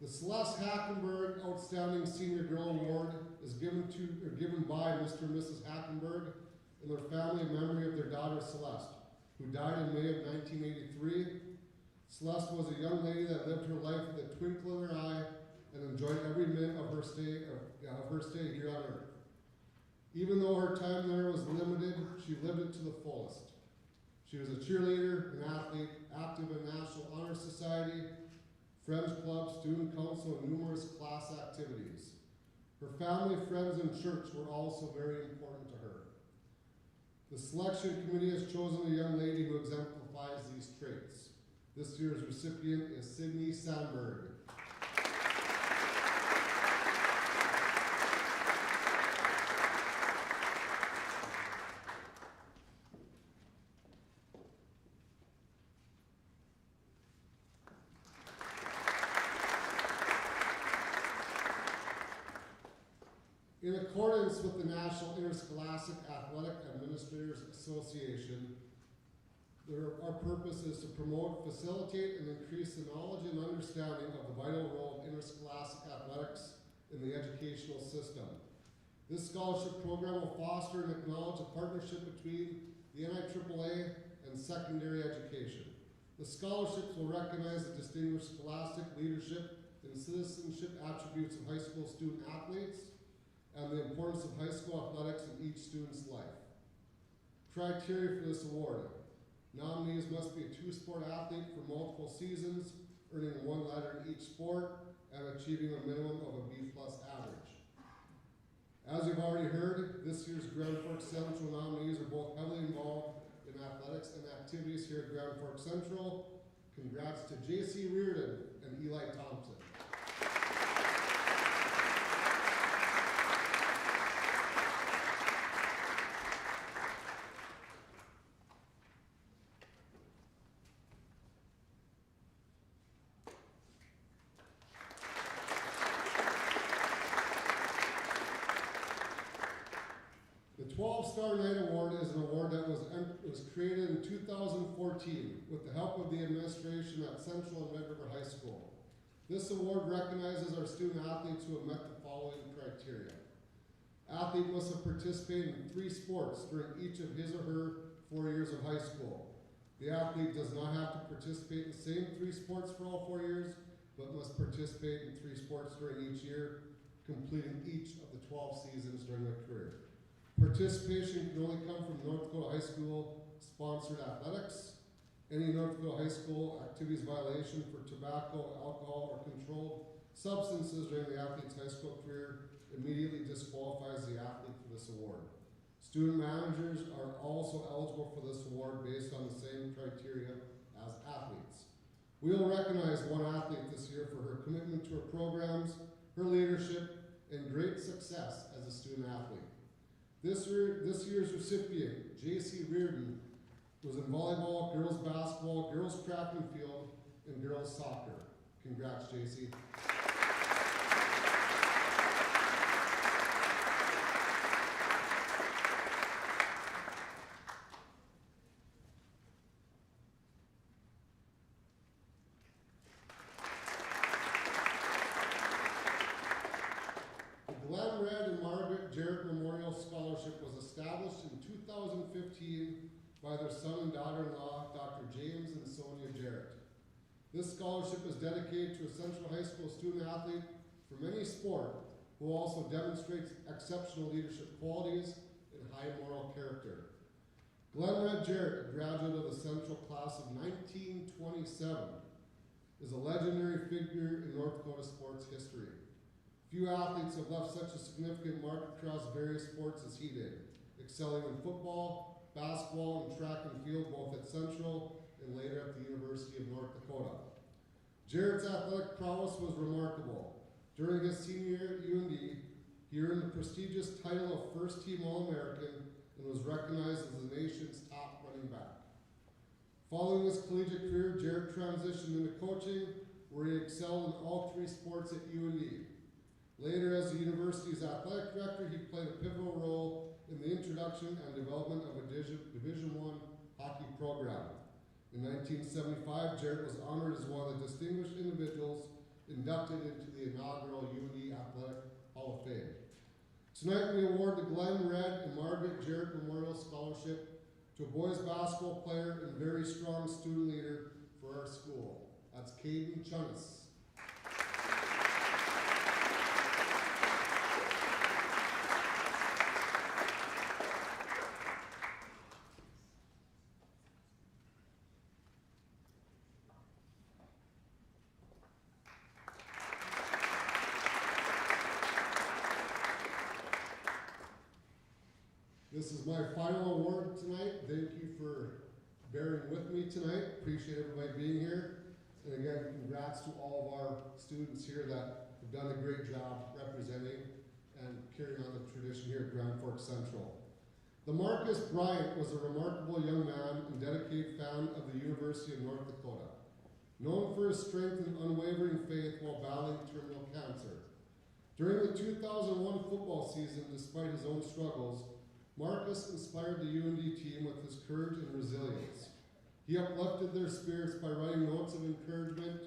Speaker 12: The Celeste Hackenberg Outstanding Senior Girl Award is given by Mr. and Mrs. Hackenberg in their family in memory of their daughter Celeste, who died in May of 1983. Celeste was a young lady that lived her life with a twinkle in her eye and enjoyed every minute of her stay here on earth. Even though her time there was limited, she lived it to the fullest. She was a cheerleader, an athlete, active in National Honor Society, Friends Club, Student Council, and numerous class activities. Her family, friends, and church were also very important to her. The selection committee has chosen a young lady who exemplifies these traits. This year's recipient is Sydney Sandberg. In accordance with the National Interscholastic Athletic Administrators Association, our purpose is to promote, facilitate, and increase the knowledge and understanding of the vital role of interscholastic athletics in the educational system. This scholarship program will foster and acknowledge a partnership between the NIAAA and secondary education. The scholarships will recognize the distinguished scholastic leadership and citizenship attributes of high school student athletes, and the importance of high school athletics in each student's life. Criteria for this award. Nominees must be a 2-sport athlete for multiple seasons, earning 1 letter in each sport, and achieving a minimum of a B+ average. As you've already heard, this year's Grand Forks Central nominees are both heavily involved in in athletics and activities here at Grand Forks Central. Congrats to J.C. Reardon and Eli Thompson. The 12-Star Night Award is an award that was created in 2014 with the help of the administration at Central and Red River High School. This award recognizes our student athletes who have met the following criteria. Athlete must have participated in 3 sports during each of his or her 4 years of high school. The athlete does not have to participate in the same 3 sports for all 4 years, but must participate in 3 sports during each year, completing each of the 12 seasons during their career. Participation can only come from North Dakota High School sponsored athletics. Any North Dakota High School activities violation for tobacco, alcohol, or controlled substances during the athlete's high school career immediately disqualifies the athlete for this award. Student managers are also eligible for this award based on the same criteria as athletes. We will recognize one athlete this year for her commitment to her programs, her leadership, and great success as a student athlete. This year's recipient, J.C. Reardon, was in volleyball, girls basketball, girls track and field, and girls soccer. Congrats, J.C. Glenn Red and Margaret Jarrett Memorial Scholarship was established in 2015 by their son and daughter-in-law, Dr. James and Sonia Jarrett. This scholarship is dedicated to a Central High School student athlete from any sport who also demonstrates exceptional leadership qualities and high moral character. Glenn Red Jarrett, a graduate of the Central class of 1927, is a legendary figure in North Dakota sports history. Few athletes have left such a significant mark across various sports as he did, excelling in football, basketball, and track and field both at Central and later at the University of North Dakota. Jarrett's athletic prowess was remarkable. During his senior year at UND, he earned the prestigious title of first-team All-American and was recognized as the nation's top running back. Following his collegiate career, Jarrett transitioned into coaching, where he excelled in all 3 sports at UND. Later, as the university's athletic director, he played a pivotal role in the introduction and development of a Division I hockey program. In 1975, Jarrett was honored as one of the distinguished individuals inducted into the inaugural UND Athletic Hall of Fame. Tonight, we award the Glenn Red and Margaret Jarrett Memorial Scholarship to a boys basketball player and very strong student leader for our school. That's Caden Chunnis. This is my final award tonight. Thank you for bearing with me tonight. Appreciate everybody being here. And again, congrats to all of our students here that have done a great job representing and carrying on the tradition here at Grand Forks Central. The Marcus Bryant was a remarkable young man and dedicated fan of the University of North Dakota, known for his strength and unwavering faith while battling terminal cancer. During the 2001 football season, despite his own struggles, Marcus inspired the UND team with his courage and resilience. He uplifted their spirits by writing notes of encouragement,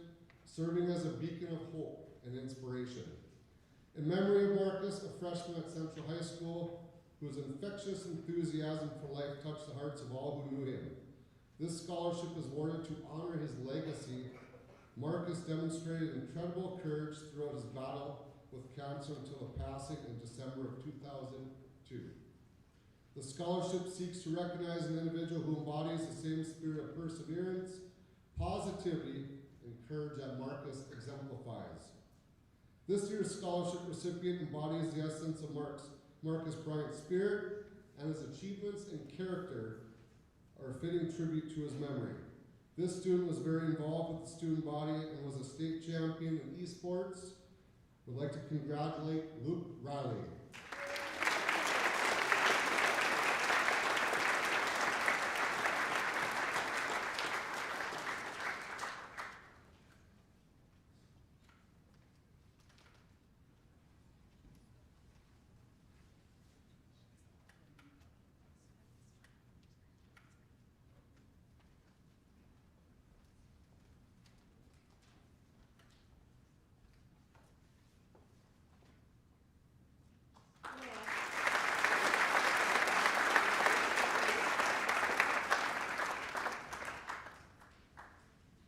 Speaker 12: serving as a beacon of hope and inspiration. In memory of Marcus, a freshman at Central High School, whose infectious enthusiasm for life touched the hearts of all who knew him. This scholarship is awarded to honor his legacy. Marcus demonstrated incredible courage throughout his battle with cancer until the passing in December of 2002. The scholarship seeks to recognize an individual who embodies the same spirit of perseverance, positivity, and courage that Marcus exemplifies. This year's scholarship recipient embodies the essence of Marcus Bryant's spirit, and his achievements and character or fitting tribute to his memory. This student was very involved with the student body and was a state champion in esports. Would like to congratulate Luke Riley.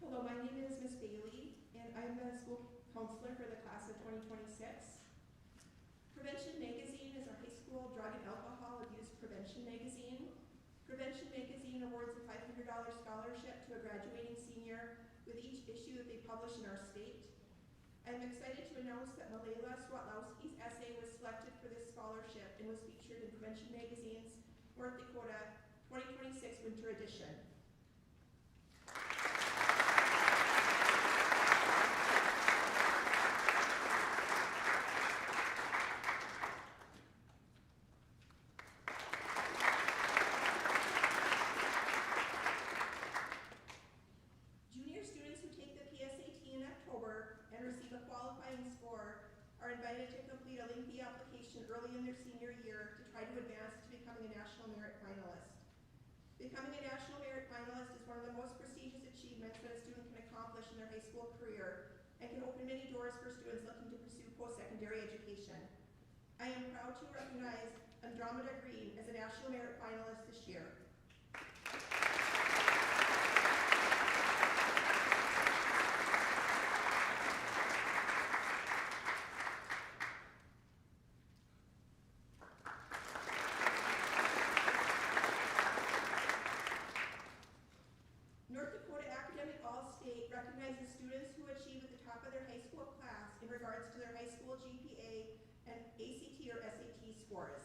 Speaker 8: Hello, my name is Miss Bailey, and I'm the school counselor for the class of 2026. Prevention Magazine is our high school drug and alcohol abuse prevention magazine. Prevention Magazine awards a $500 scholarship to a graduating senior with each issue that they publish in our state. I'm excited to announce that Malayla Swatlowski's essay was selected for this scholarship and was featured in Prevention Magazine's North Dakota 2026 Winter Edition. Junior students who take the PSAT in October and receive a qualifying score are invited to complete a lengthy application early in their senior year to try to advance to becoming a National Merit Finalist. Becoming a National Merit Finalist is one of the most prestigious achievements that a student can accomplish in their high school career and can open many doors for students looking to pursue post-secondary education. I am proud to recognize Andromeda Green as a National Merit Finalist this year. North Dakota Academic All-State recognizes students who achieve at the top of their high school class in regards to their high school GPA and ACT or SAT scores.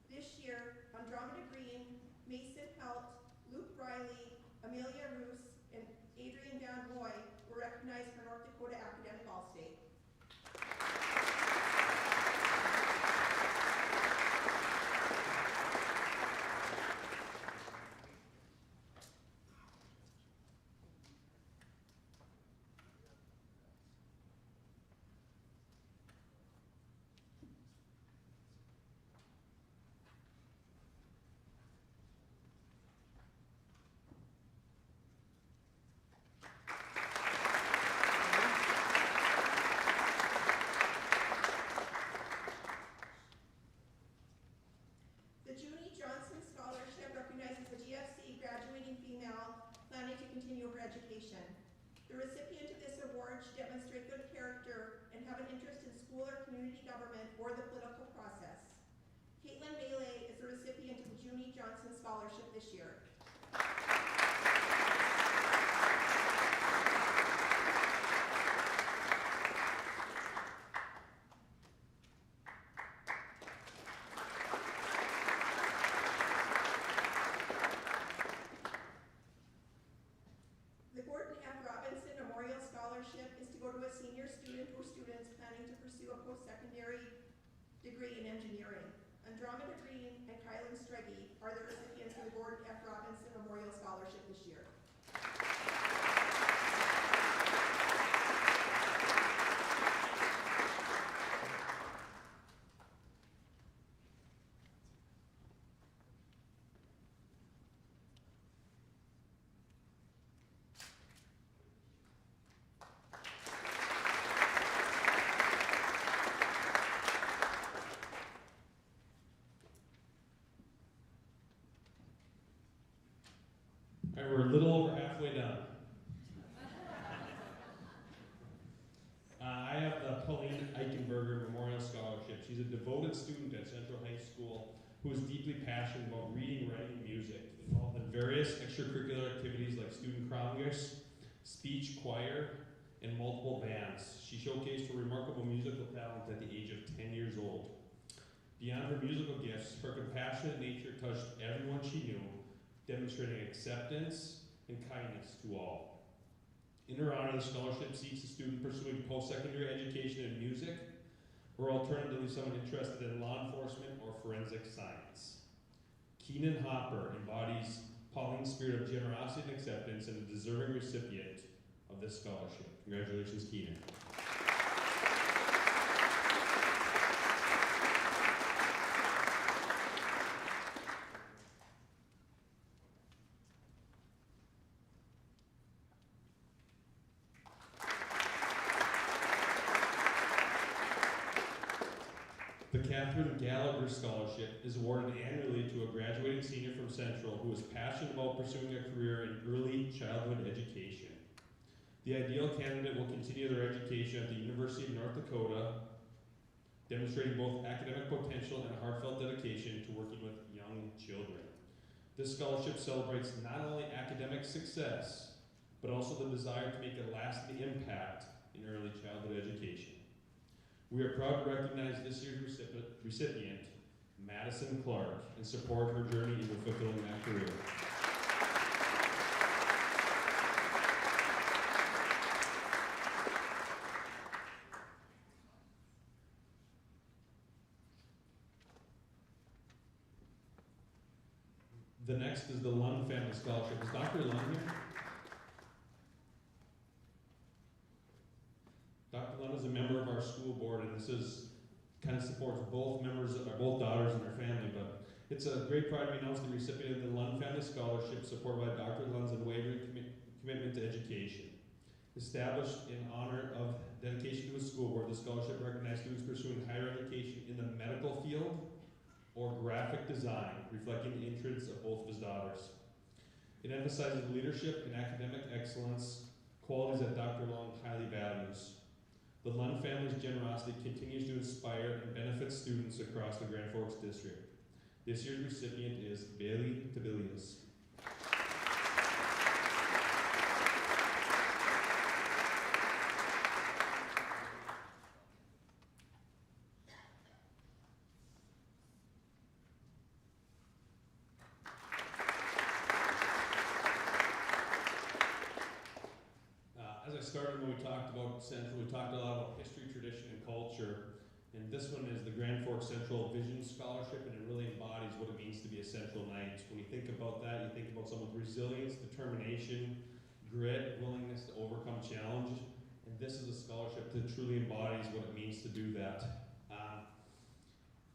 Speaker 8: This year, Andromeda Green, Mason Pelt, Luke Riley, Amelia Roos, and Adrian Van Boy were recognized for North Dakota Academic All-State. The Junie Johnson Scholarship recognizes a GFC graduating female planning to continue her education. The recipient of this award should demonstrate good character and have an interest in school or community government or the political process. Caitlin Bailey is the recipient of the Junie Johnson Scholarship this year. The Gordon F. Robinson Memorial Scholarship is to go to a senior student or students planning to pursue a post-secondary degree in engineering. Andromeda Green and Kylan Streggy are the recipients of the Gordon F. Robinson Memorial Scholarship this year.
Speaker 9: And we're a little over halfway done. I have the Pauline Eichenberger Memorial Scholarship. She's a devoted student at Central High School who is deeply passionate about reading, writing, and music, involved in various extracurricular activities like student congress, speech, choir, and multiple bands. She showcased her remarkable musical talent at the age of 10 years old. Beyond her musical gifts, her compassionate nature touched everyone she knew, demonstrating acceptance and kindness to all. In her honor, the scholarship seeks a student pursuing post-secondary education in music, or alternatively someone interested in law enforcement or forensic science. Keenan Hopper embodies Pauline's spirit of generosity and acceptance and a deserving recipient of this scholarship. Congratulations, Keenan. The Catherine Gallagher Scholarship is awarded annually to a graduating senior from Central who is passionate about pursuing a career in early childhood education. The ideal candidate will continue their education at the University of North Dakota, demonstrating both academic potential and heartfelt dedication to working with young children. This scholarship celebrates not only academic success, but also the desire to make a lasting impact in early childhood education. We are proud to recognize this year's recipient, Madison Clark, and support her journey in fulfilling that career. The next is the Lund Family Scholarship. Is Dr. Lund here? Dr. Lund is a member of our school board, and this kind of supports both daughters and their family, but it's a great pride to announce the recipient of the Lund Family Scholarship, supported by Dr. Lund's unwavering commitment to education. Established in honor of dedication to his school board, the scholarship recognizes students pursuing higher education in the medical field or graphic design, reflecting the interests of both of his daughters. It emphasizes leadership and academic excellence, qualities that Dr. Lund highly values. The Lund family's generosity continues to inspire and benefit students across the Grand Forks District. This year's recipient is Bailey Tabilius. As I started when we talked about Central, we talked a lot about history, tradition, and culture. And this one is the Grand Forks Central Vision Scholarship, and it really embodies what it means to be a Central Knight. When you think about that, you think about someone with resilience, determination, grit, willingness to overcome challenge. And this is a scholarship that truly embodies what it means to do that.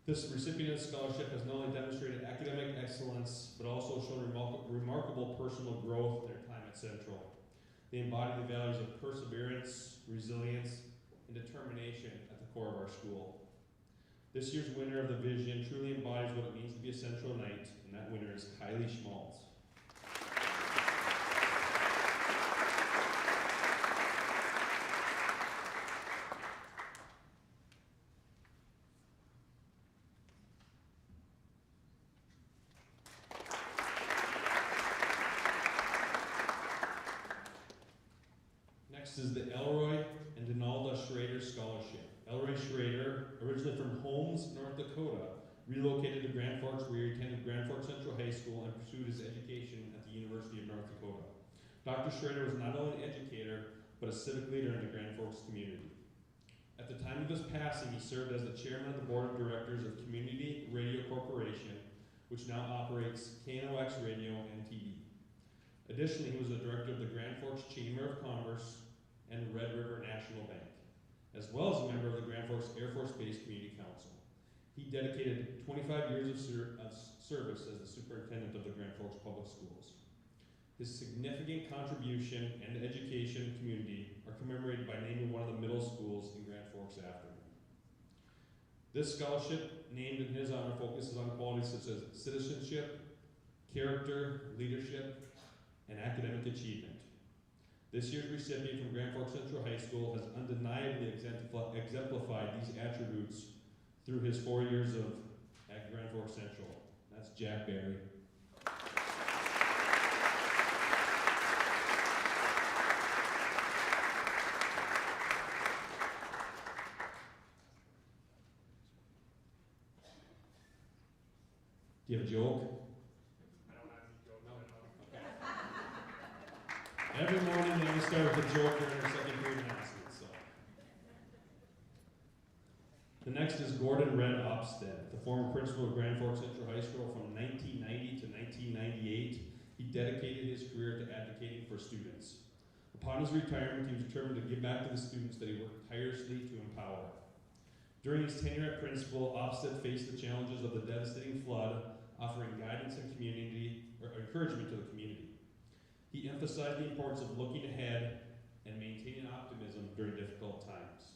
Speaker 9: This recipient of the scholarship has not only demonstrated academic excellence, but also shown remarkable personal growth in their time at Central. They embody the values of perseverance, resilience, and determination at the core of our school. This year's winner of the Vision truly embodies what it means to be a Central Knight, and that winner is Kylie Schmaltz. Next is the Elroy and Donalda Schrader Scholarship. Elroy Schrader, originally from Holmes, North Dakota, relocated to Grand Forks where he attended Grand Forks Central High School and pursued his education at the University of North Dakota. Dr. Schrader was not only an educator, but a civic leader in the Grand Forks community. At the time of his passing, he served as the chairman of the board of directors of Community Radio Corporation, which now operates KNOX Radio and TV. Additionally, he was the director of the Grand Forks Chamber of Commerce and Red River National Bank, as well as a member of the Grand Forks Air Force Base Community Council. He dedicated 25 years of service as the superintendent of the Grand Forks Public Schools. His significant contribution and education community are commemorated by naming one of the middle schools in Grand Forks after him. This scholarship, named in his honor, focuses on qualities such as citizenship, character, leadership, and academic achievement. This year's recipient from Grand Forks Central High School has undeniably exemplified these attributes through his 4 years at Grand Forks Central. That's Jack Barry. Do you have a joke?
Speaker 20: I don't have any jokes.
Speaker 9: Every morning they always start with a joke during our second period announcement, so. The next is Gordon Red Opstead, the former principal of Grand Forks Central High School from 1990 to 1998. He dedicated his career to advocating for students. Upon his retirement, he was determined to give back to the students that he worked tirelessly to empower. During his tenure at principal, Opstead faced the challenges of the devastating flood, offering guidance and encouragement to the community. He emphasized the importance of looking ahead and maintaining optimism during difficult times.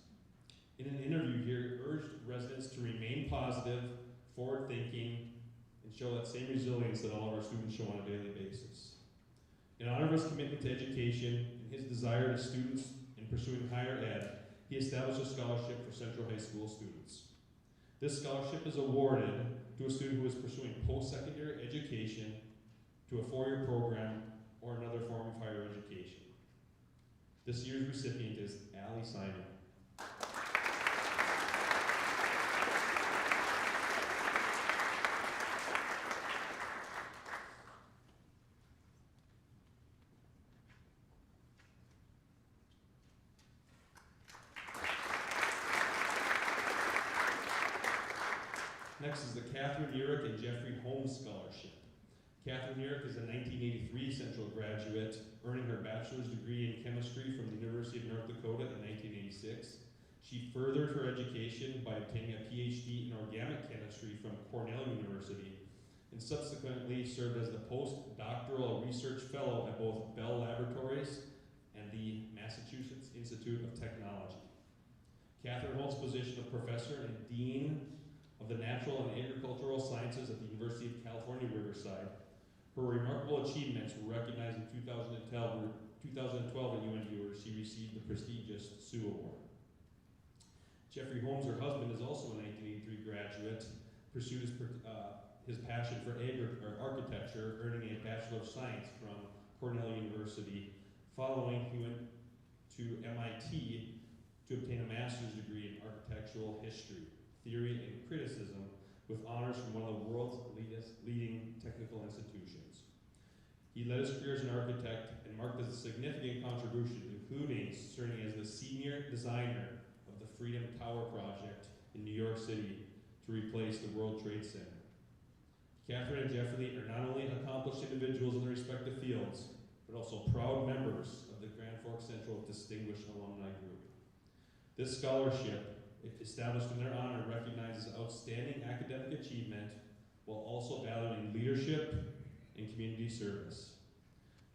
Speaker 9: In an interview here, he urged residents to remain positive, forward-thinking, and show that same resilience that all of our students show on a daily basis. In honor of his commitment to education and his desire to students in pursuing higher ed, he established a scholarship for Central High School students. This scholarship is awarded to a student who is pursuing post-secondary education, to a four-year program, or another form of higher education. This year's recipient is Allie Simon. Next is the Catherine Urick and Jeffrey Holmes Scholarship. Catherine Urick is a 1983 Central graduate, earning her bachelor's degree in chemistry from the University of North Dakota in 1986. She furthered her education by obtaining a PhD in organic chemistry from Cornell University, and subsequently served as the postdoctoral research fellow at both Bell Laboratories and the Massachusetts Institute of Technology. Catherine holds the position of professor and dean of the Natural and Agricultural Sciences at the University of California, Riverside. Her remarkable achievements were recognized in 2012 at UND, where she received the prestigious Sue Award. Jeffrey Holmes, her husband, is also a 1983 graduate, pursued his passion for architecture, earning a Bachelor of Science from Cornell University. Following, he went to MIT to obtain a master's degree in architectural history, theory, and criticism, with honors from one of the world's leading technical institutions. He led his career as an architect and marked as a significant contribution, including serving as the senior designer of the Freedom Tower project in New York City to replace the World Trade Center. Catherine and Jeffrey are not only accomplished individuals in their respective fields, but also proud members of the Grand Forks Central Distinguished Alumni Group. This scholarship, if established in their honor, recognizes outstanding academic achievement while also valuing leadership and community service.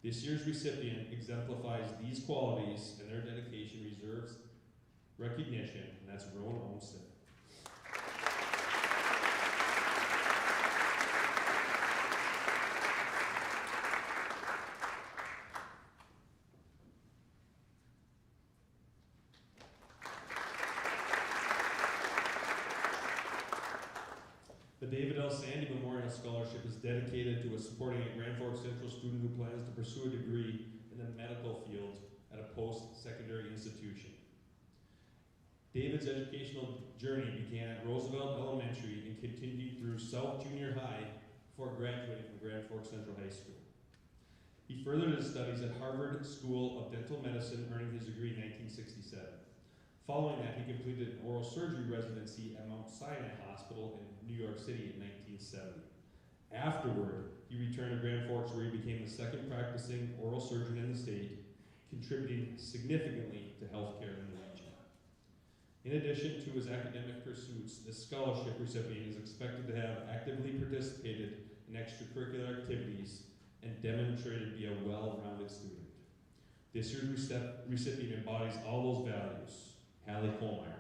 Speaker 9: This year's recipient exemplifies these qualities, and their dedication deserves recognition, and that's Rowan Olmsted. The David L. Sandy Memorial Scholarship is dedicated to supporting a Grand Forks Central student who plans to pursue a degree in the medical field at a post-secondary institution. David's educational journey began at Roosevelt Elementary and continued through South Junior High before graduating from Grand Forks Central High School. He furthered his studies at Harvard School of Dental Medicine, earning his degree in 1967. Following that, he completed an oral surgery residency at Mount Sinai Hospital in New York City in 1970. Afterward, he returned to Grand Forks, where he became the second practicing oral surgeon in the state, contributing significantly to healthcare in the region. In addition to his academic pursuits, this scholarship recipient is expected to have actively participated in extracurricular activities and demonstrated to be a well-rounded student. This year's recipient embodies all those values. Hallie Kohlmeyer.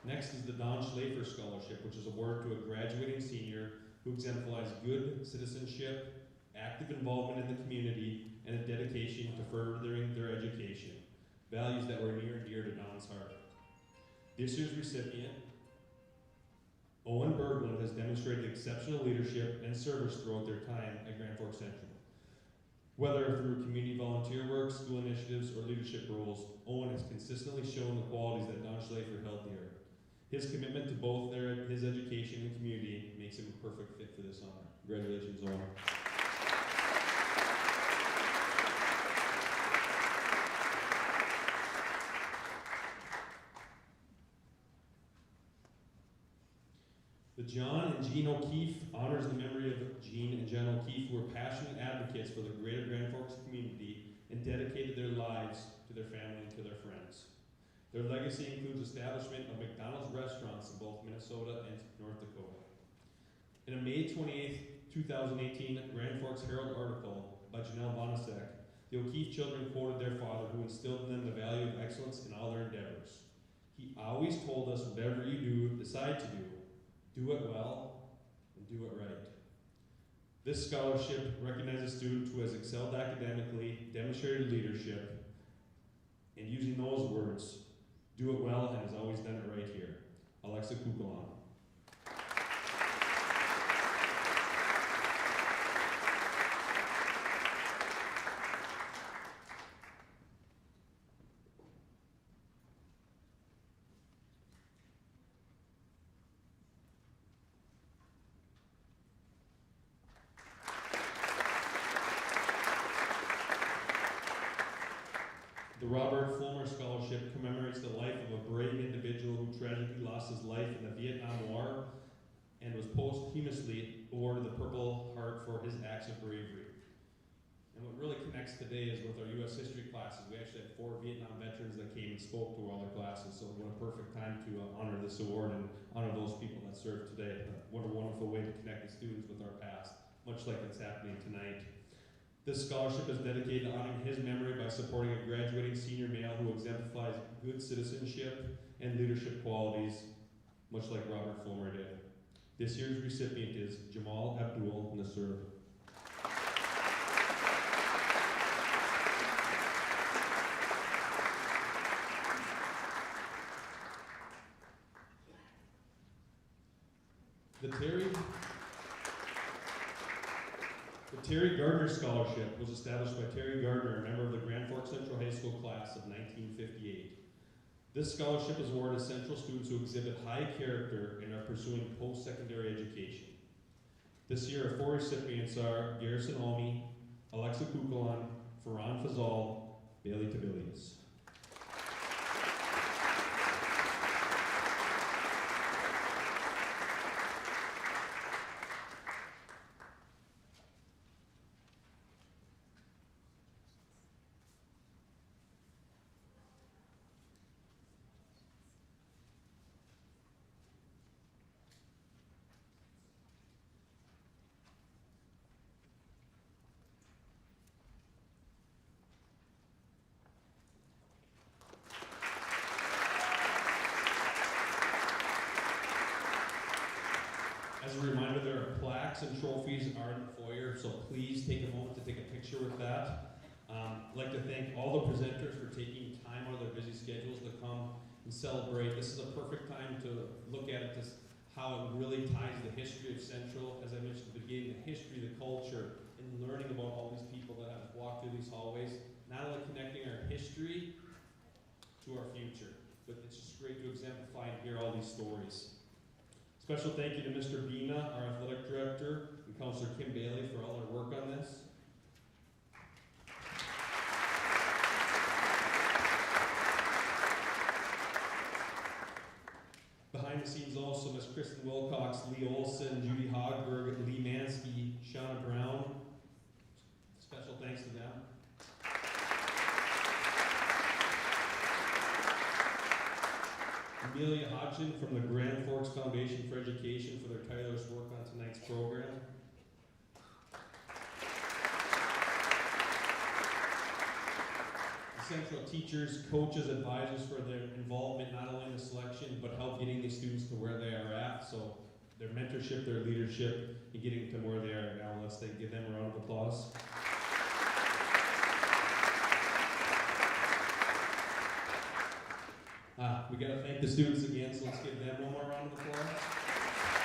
Speaker 9: Next is the Don Schlafer Scholarship, which is awarded to a graduating senior who exemplifies good citizenship, active involvement in the community, and a dedication to furthering their education, values that were near and dear to Don's heart. This year's recipient Owen Berglund has demonstrated exceptional leadership and service throughout their time at Grand Forks Central. Whether through community volunteer work, school initiatives, or leadership roles, Owen has consistently shown the qualities that Don Schleifer held dear. His commitment to both his education and community makes him a perfect fit for this honor. Congratulations, Owen. The John and Jean O'Keefe honors the memory of Jean and John O'Keefe, who were passionate advocates for the greater Grand Forks community and dedicated their lives to their family and to their friends. Their legacy includes establishment of McDonald's restaurants in both Minnesota and North Dakota. In a May 28, 2018 Grand Forks Herald article by Janelle Bonasek, the O'Keefe children quoted their father, who instilled in them the value of excellence in all their endeavors. He always told us, whatever you decide to do it well and do it right. This scholarship recognizes a student who has excelled academically, demonstrated leadership, and using those words, do it well and has always done it right here. Alexa Kukulon. The Robert Fulmer Scholarship commemorates the life of a brave individual who tragically lost his life in the Vietnam War and was posthumously awarded the Purple Heart for his acts of bravery. And what really connects today is with our U.S. history classes. We actually had 4 Vietnam veterans that came and spoke to all our classes, so what a perfect time to honor this award and honor those people that served today. What a wonderful way to connect the students with our past, much like it's happening tonight. This scholarship is dedicated to honoring his memory by supporting a graduating senior male who exemplifies good citizenship and leadership qualities, much like Robert Fulmer did. This year's recipient is Jamal Abdul Nasser. The Terry Gardner Scholarship was established by Terry Gardner, a member of the Grand Forks Central High School class of 1958. This scholarship is awarded to Central students who exhibit high character and are pursuing post-secondary education. This year, our 4 recipients are Garrison Almy, Alexa Kukulon, Farhan Fazal, Bailey Tabilius. As a reminder, there are plaques and trophies are in the foyer, so please take a moment to take a picture with that. I'd like to thank all the presenters for taking time out of their busy schedules to come and celebrate. This is a perfect time to look at it, just how it really ties the history of Central, as I mentioned at the beginning, the history, the culture, and learning about all these people that have walked through these hallways. Not only connecting our history to our future, but it's just great to exemplify and hear all these stories. Special thank you to Mr. Bina, our athletic director, and Counselor Kim Bailey for all their work on this. Behind the scenes also, Ms. Kristen Wilcox, Lee Olson, Judy Hogberg, Lee Mansky, Shauna Brown. Special thanks to them. Amelia Hodgson from the Grand Forks Foundation for Education for their tireless work on tonight's program. The Central teachers, coaches, advisors for their involvement not only in the selection, but help getting the students to where they are at. So their mentorship, their leadership, and getting them where they are now. Let's give them a round of applause. We got to thank the students again, so let's give them one more round of applause.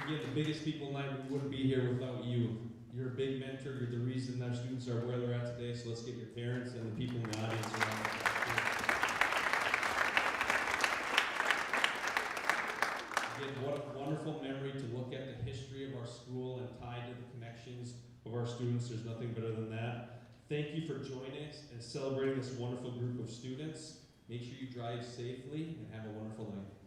Speaker 9: Again, the biggest people in life, we wouldn't be here without you. You're a big mentor. You're the reason our students are where they're at today. So let's get your parents and the people in the audience around. Again, what a wonderful memory to look at the history of our school and tied to the connections of our students. There's nothing better than that. Thank you for joining us and celebrating this wonderful group of students. Make sure you drive safely and have a wonderful night.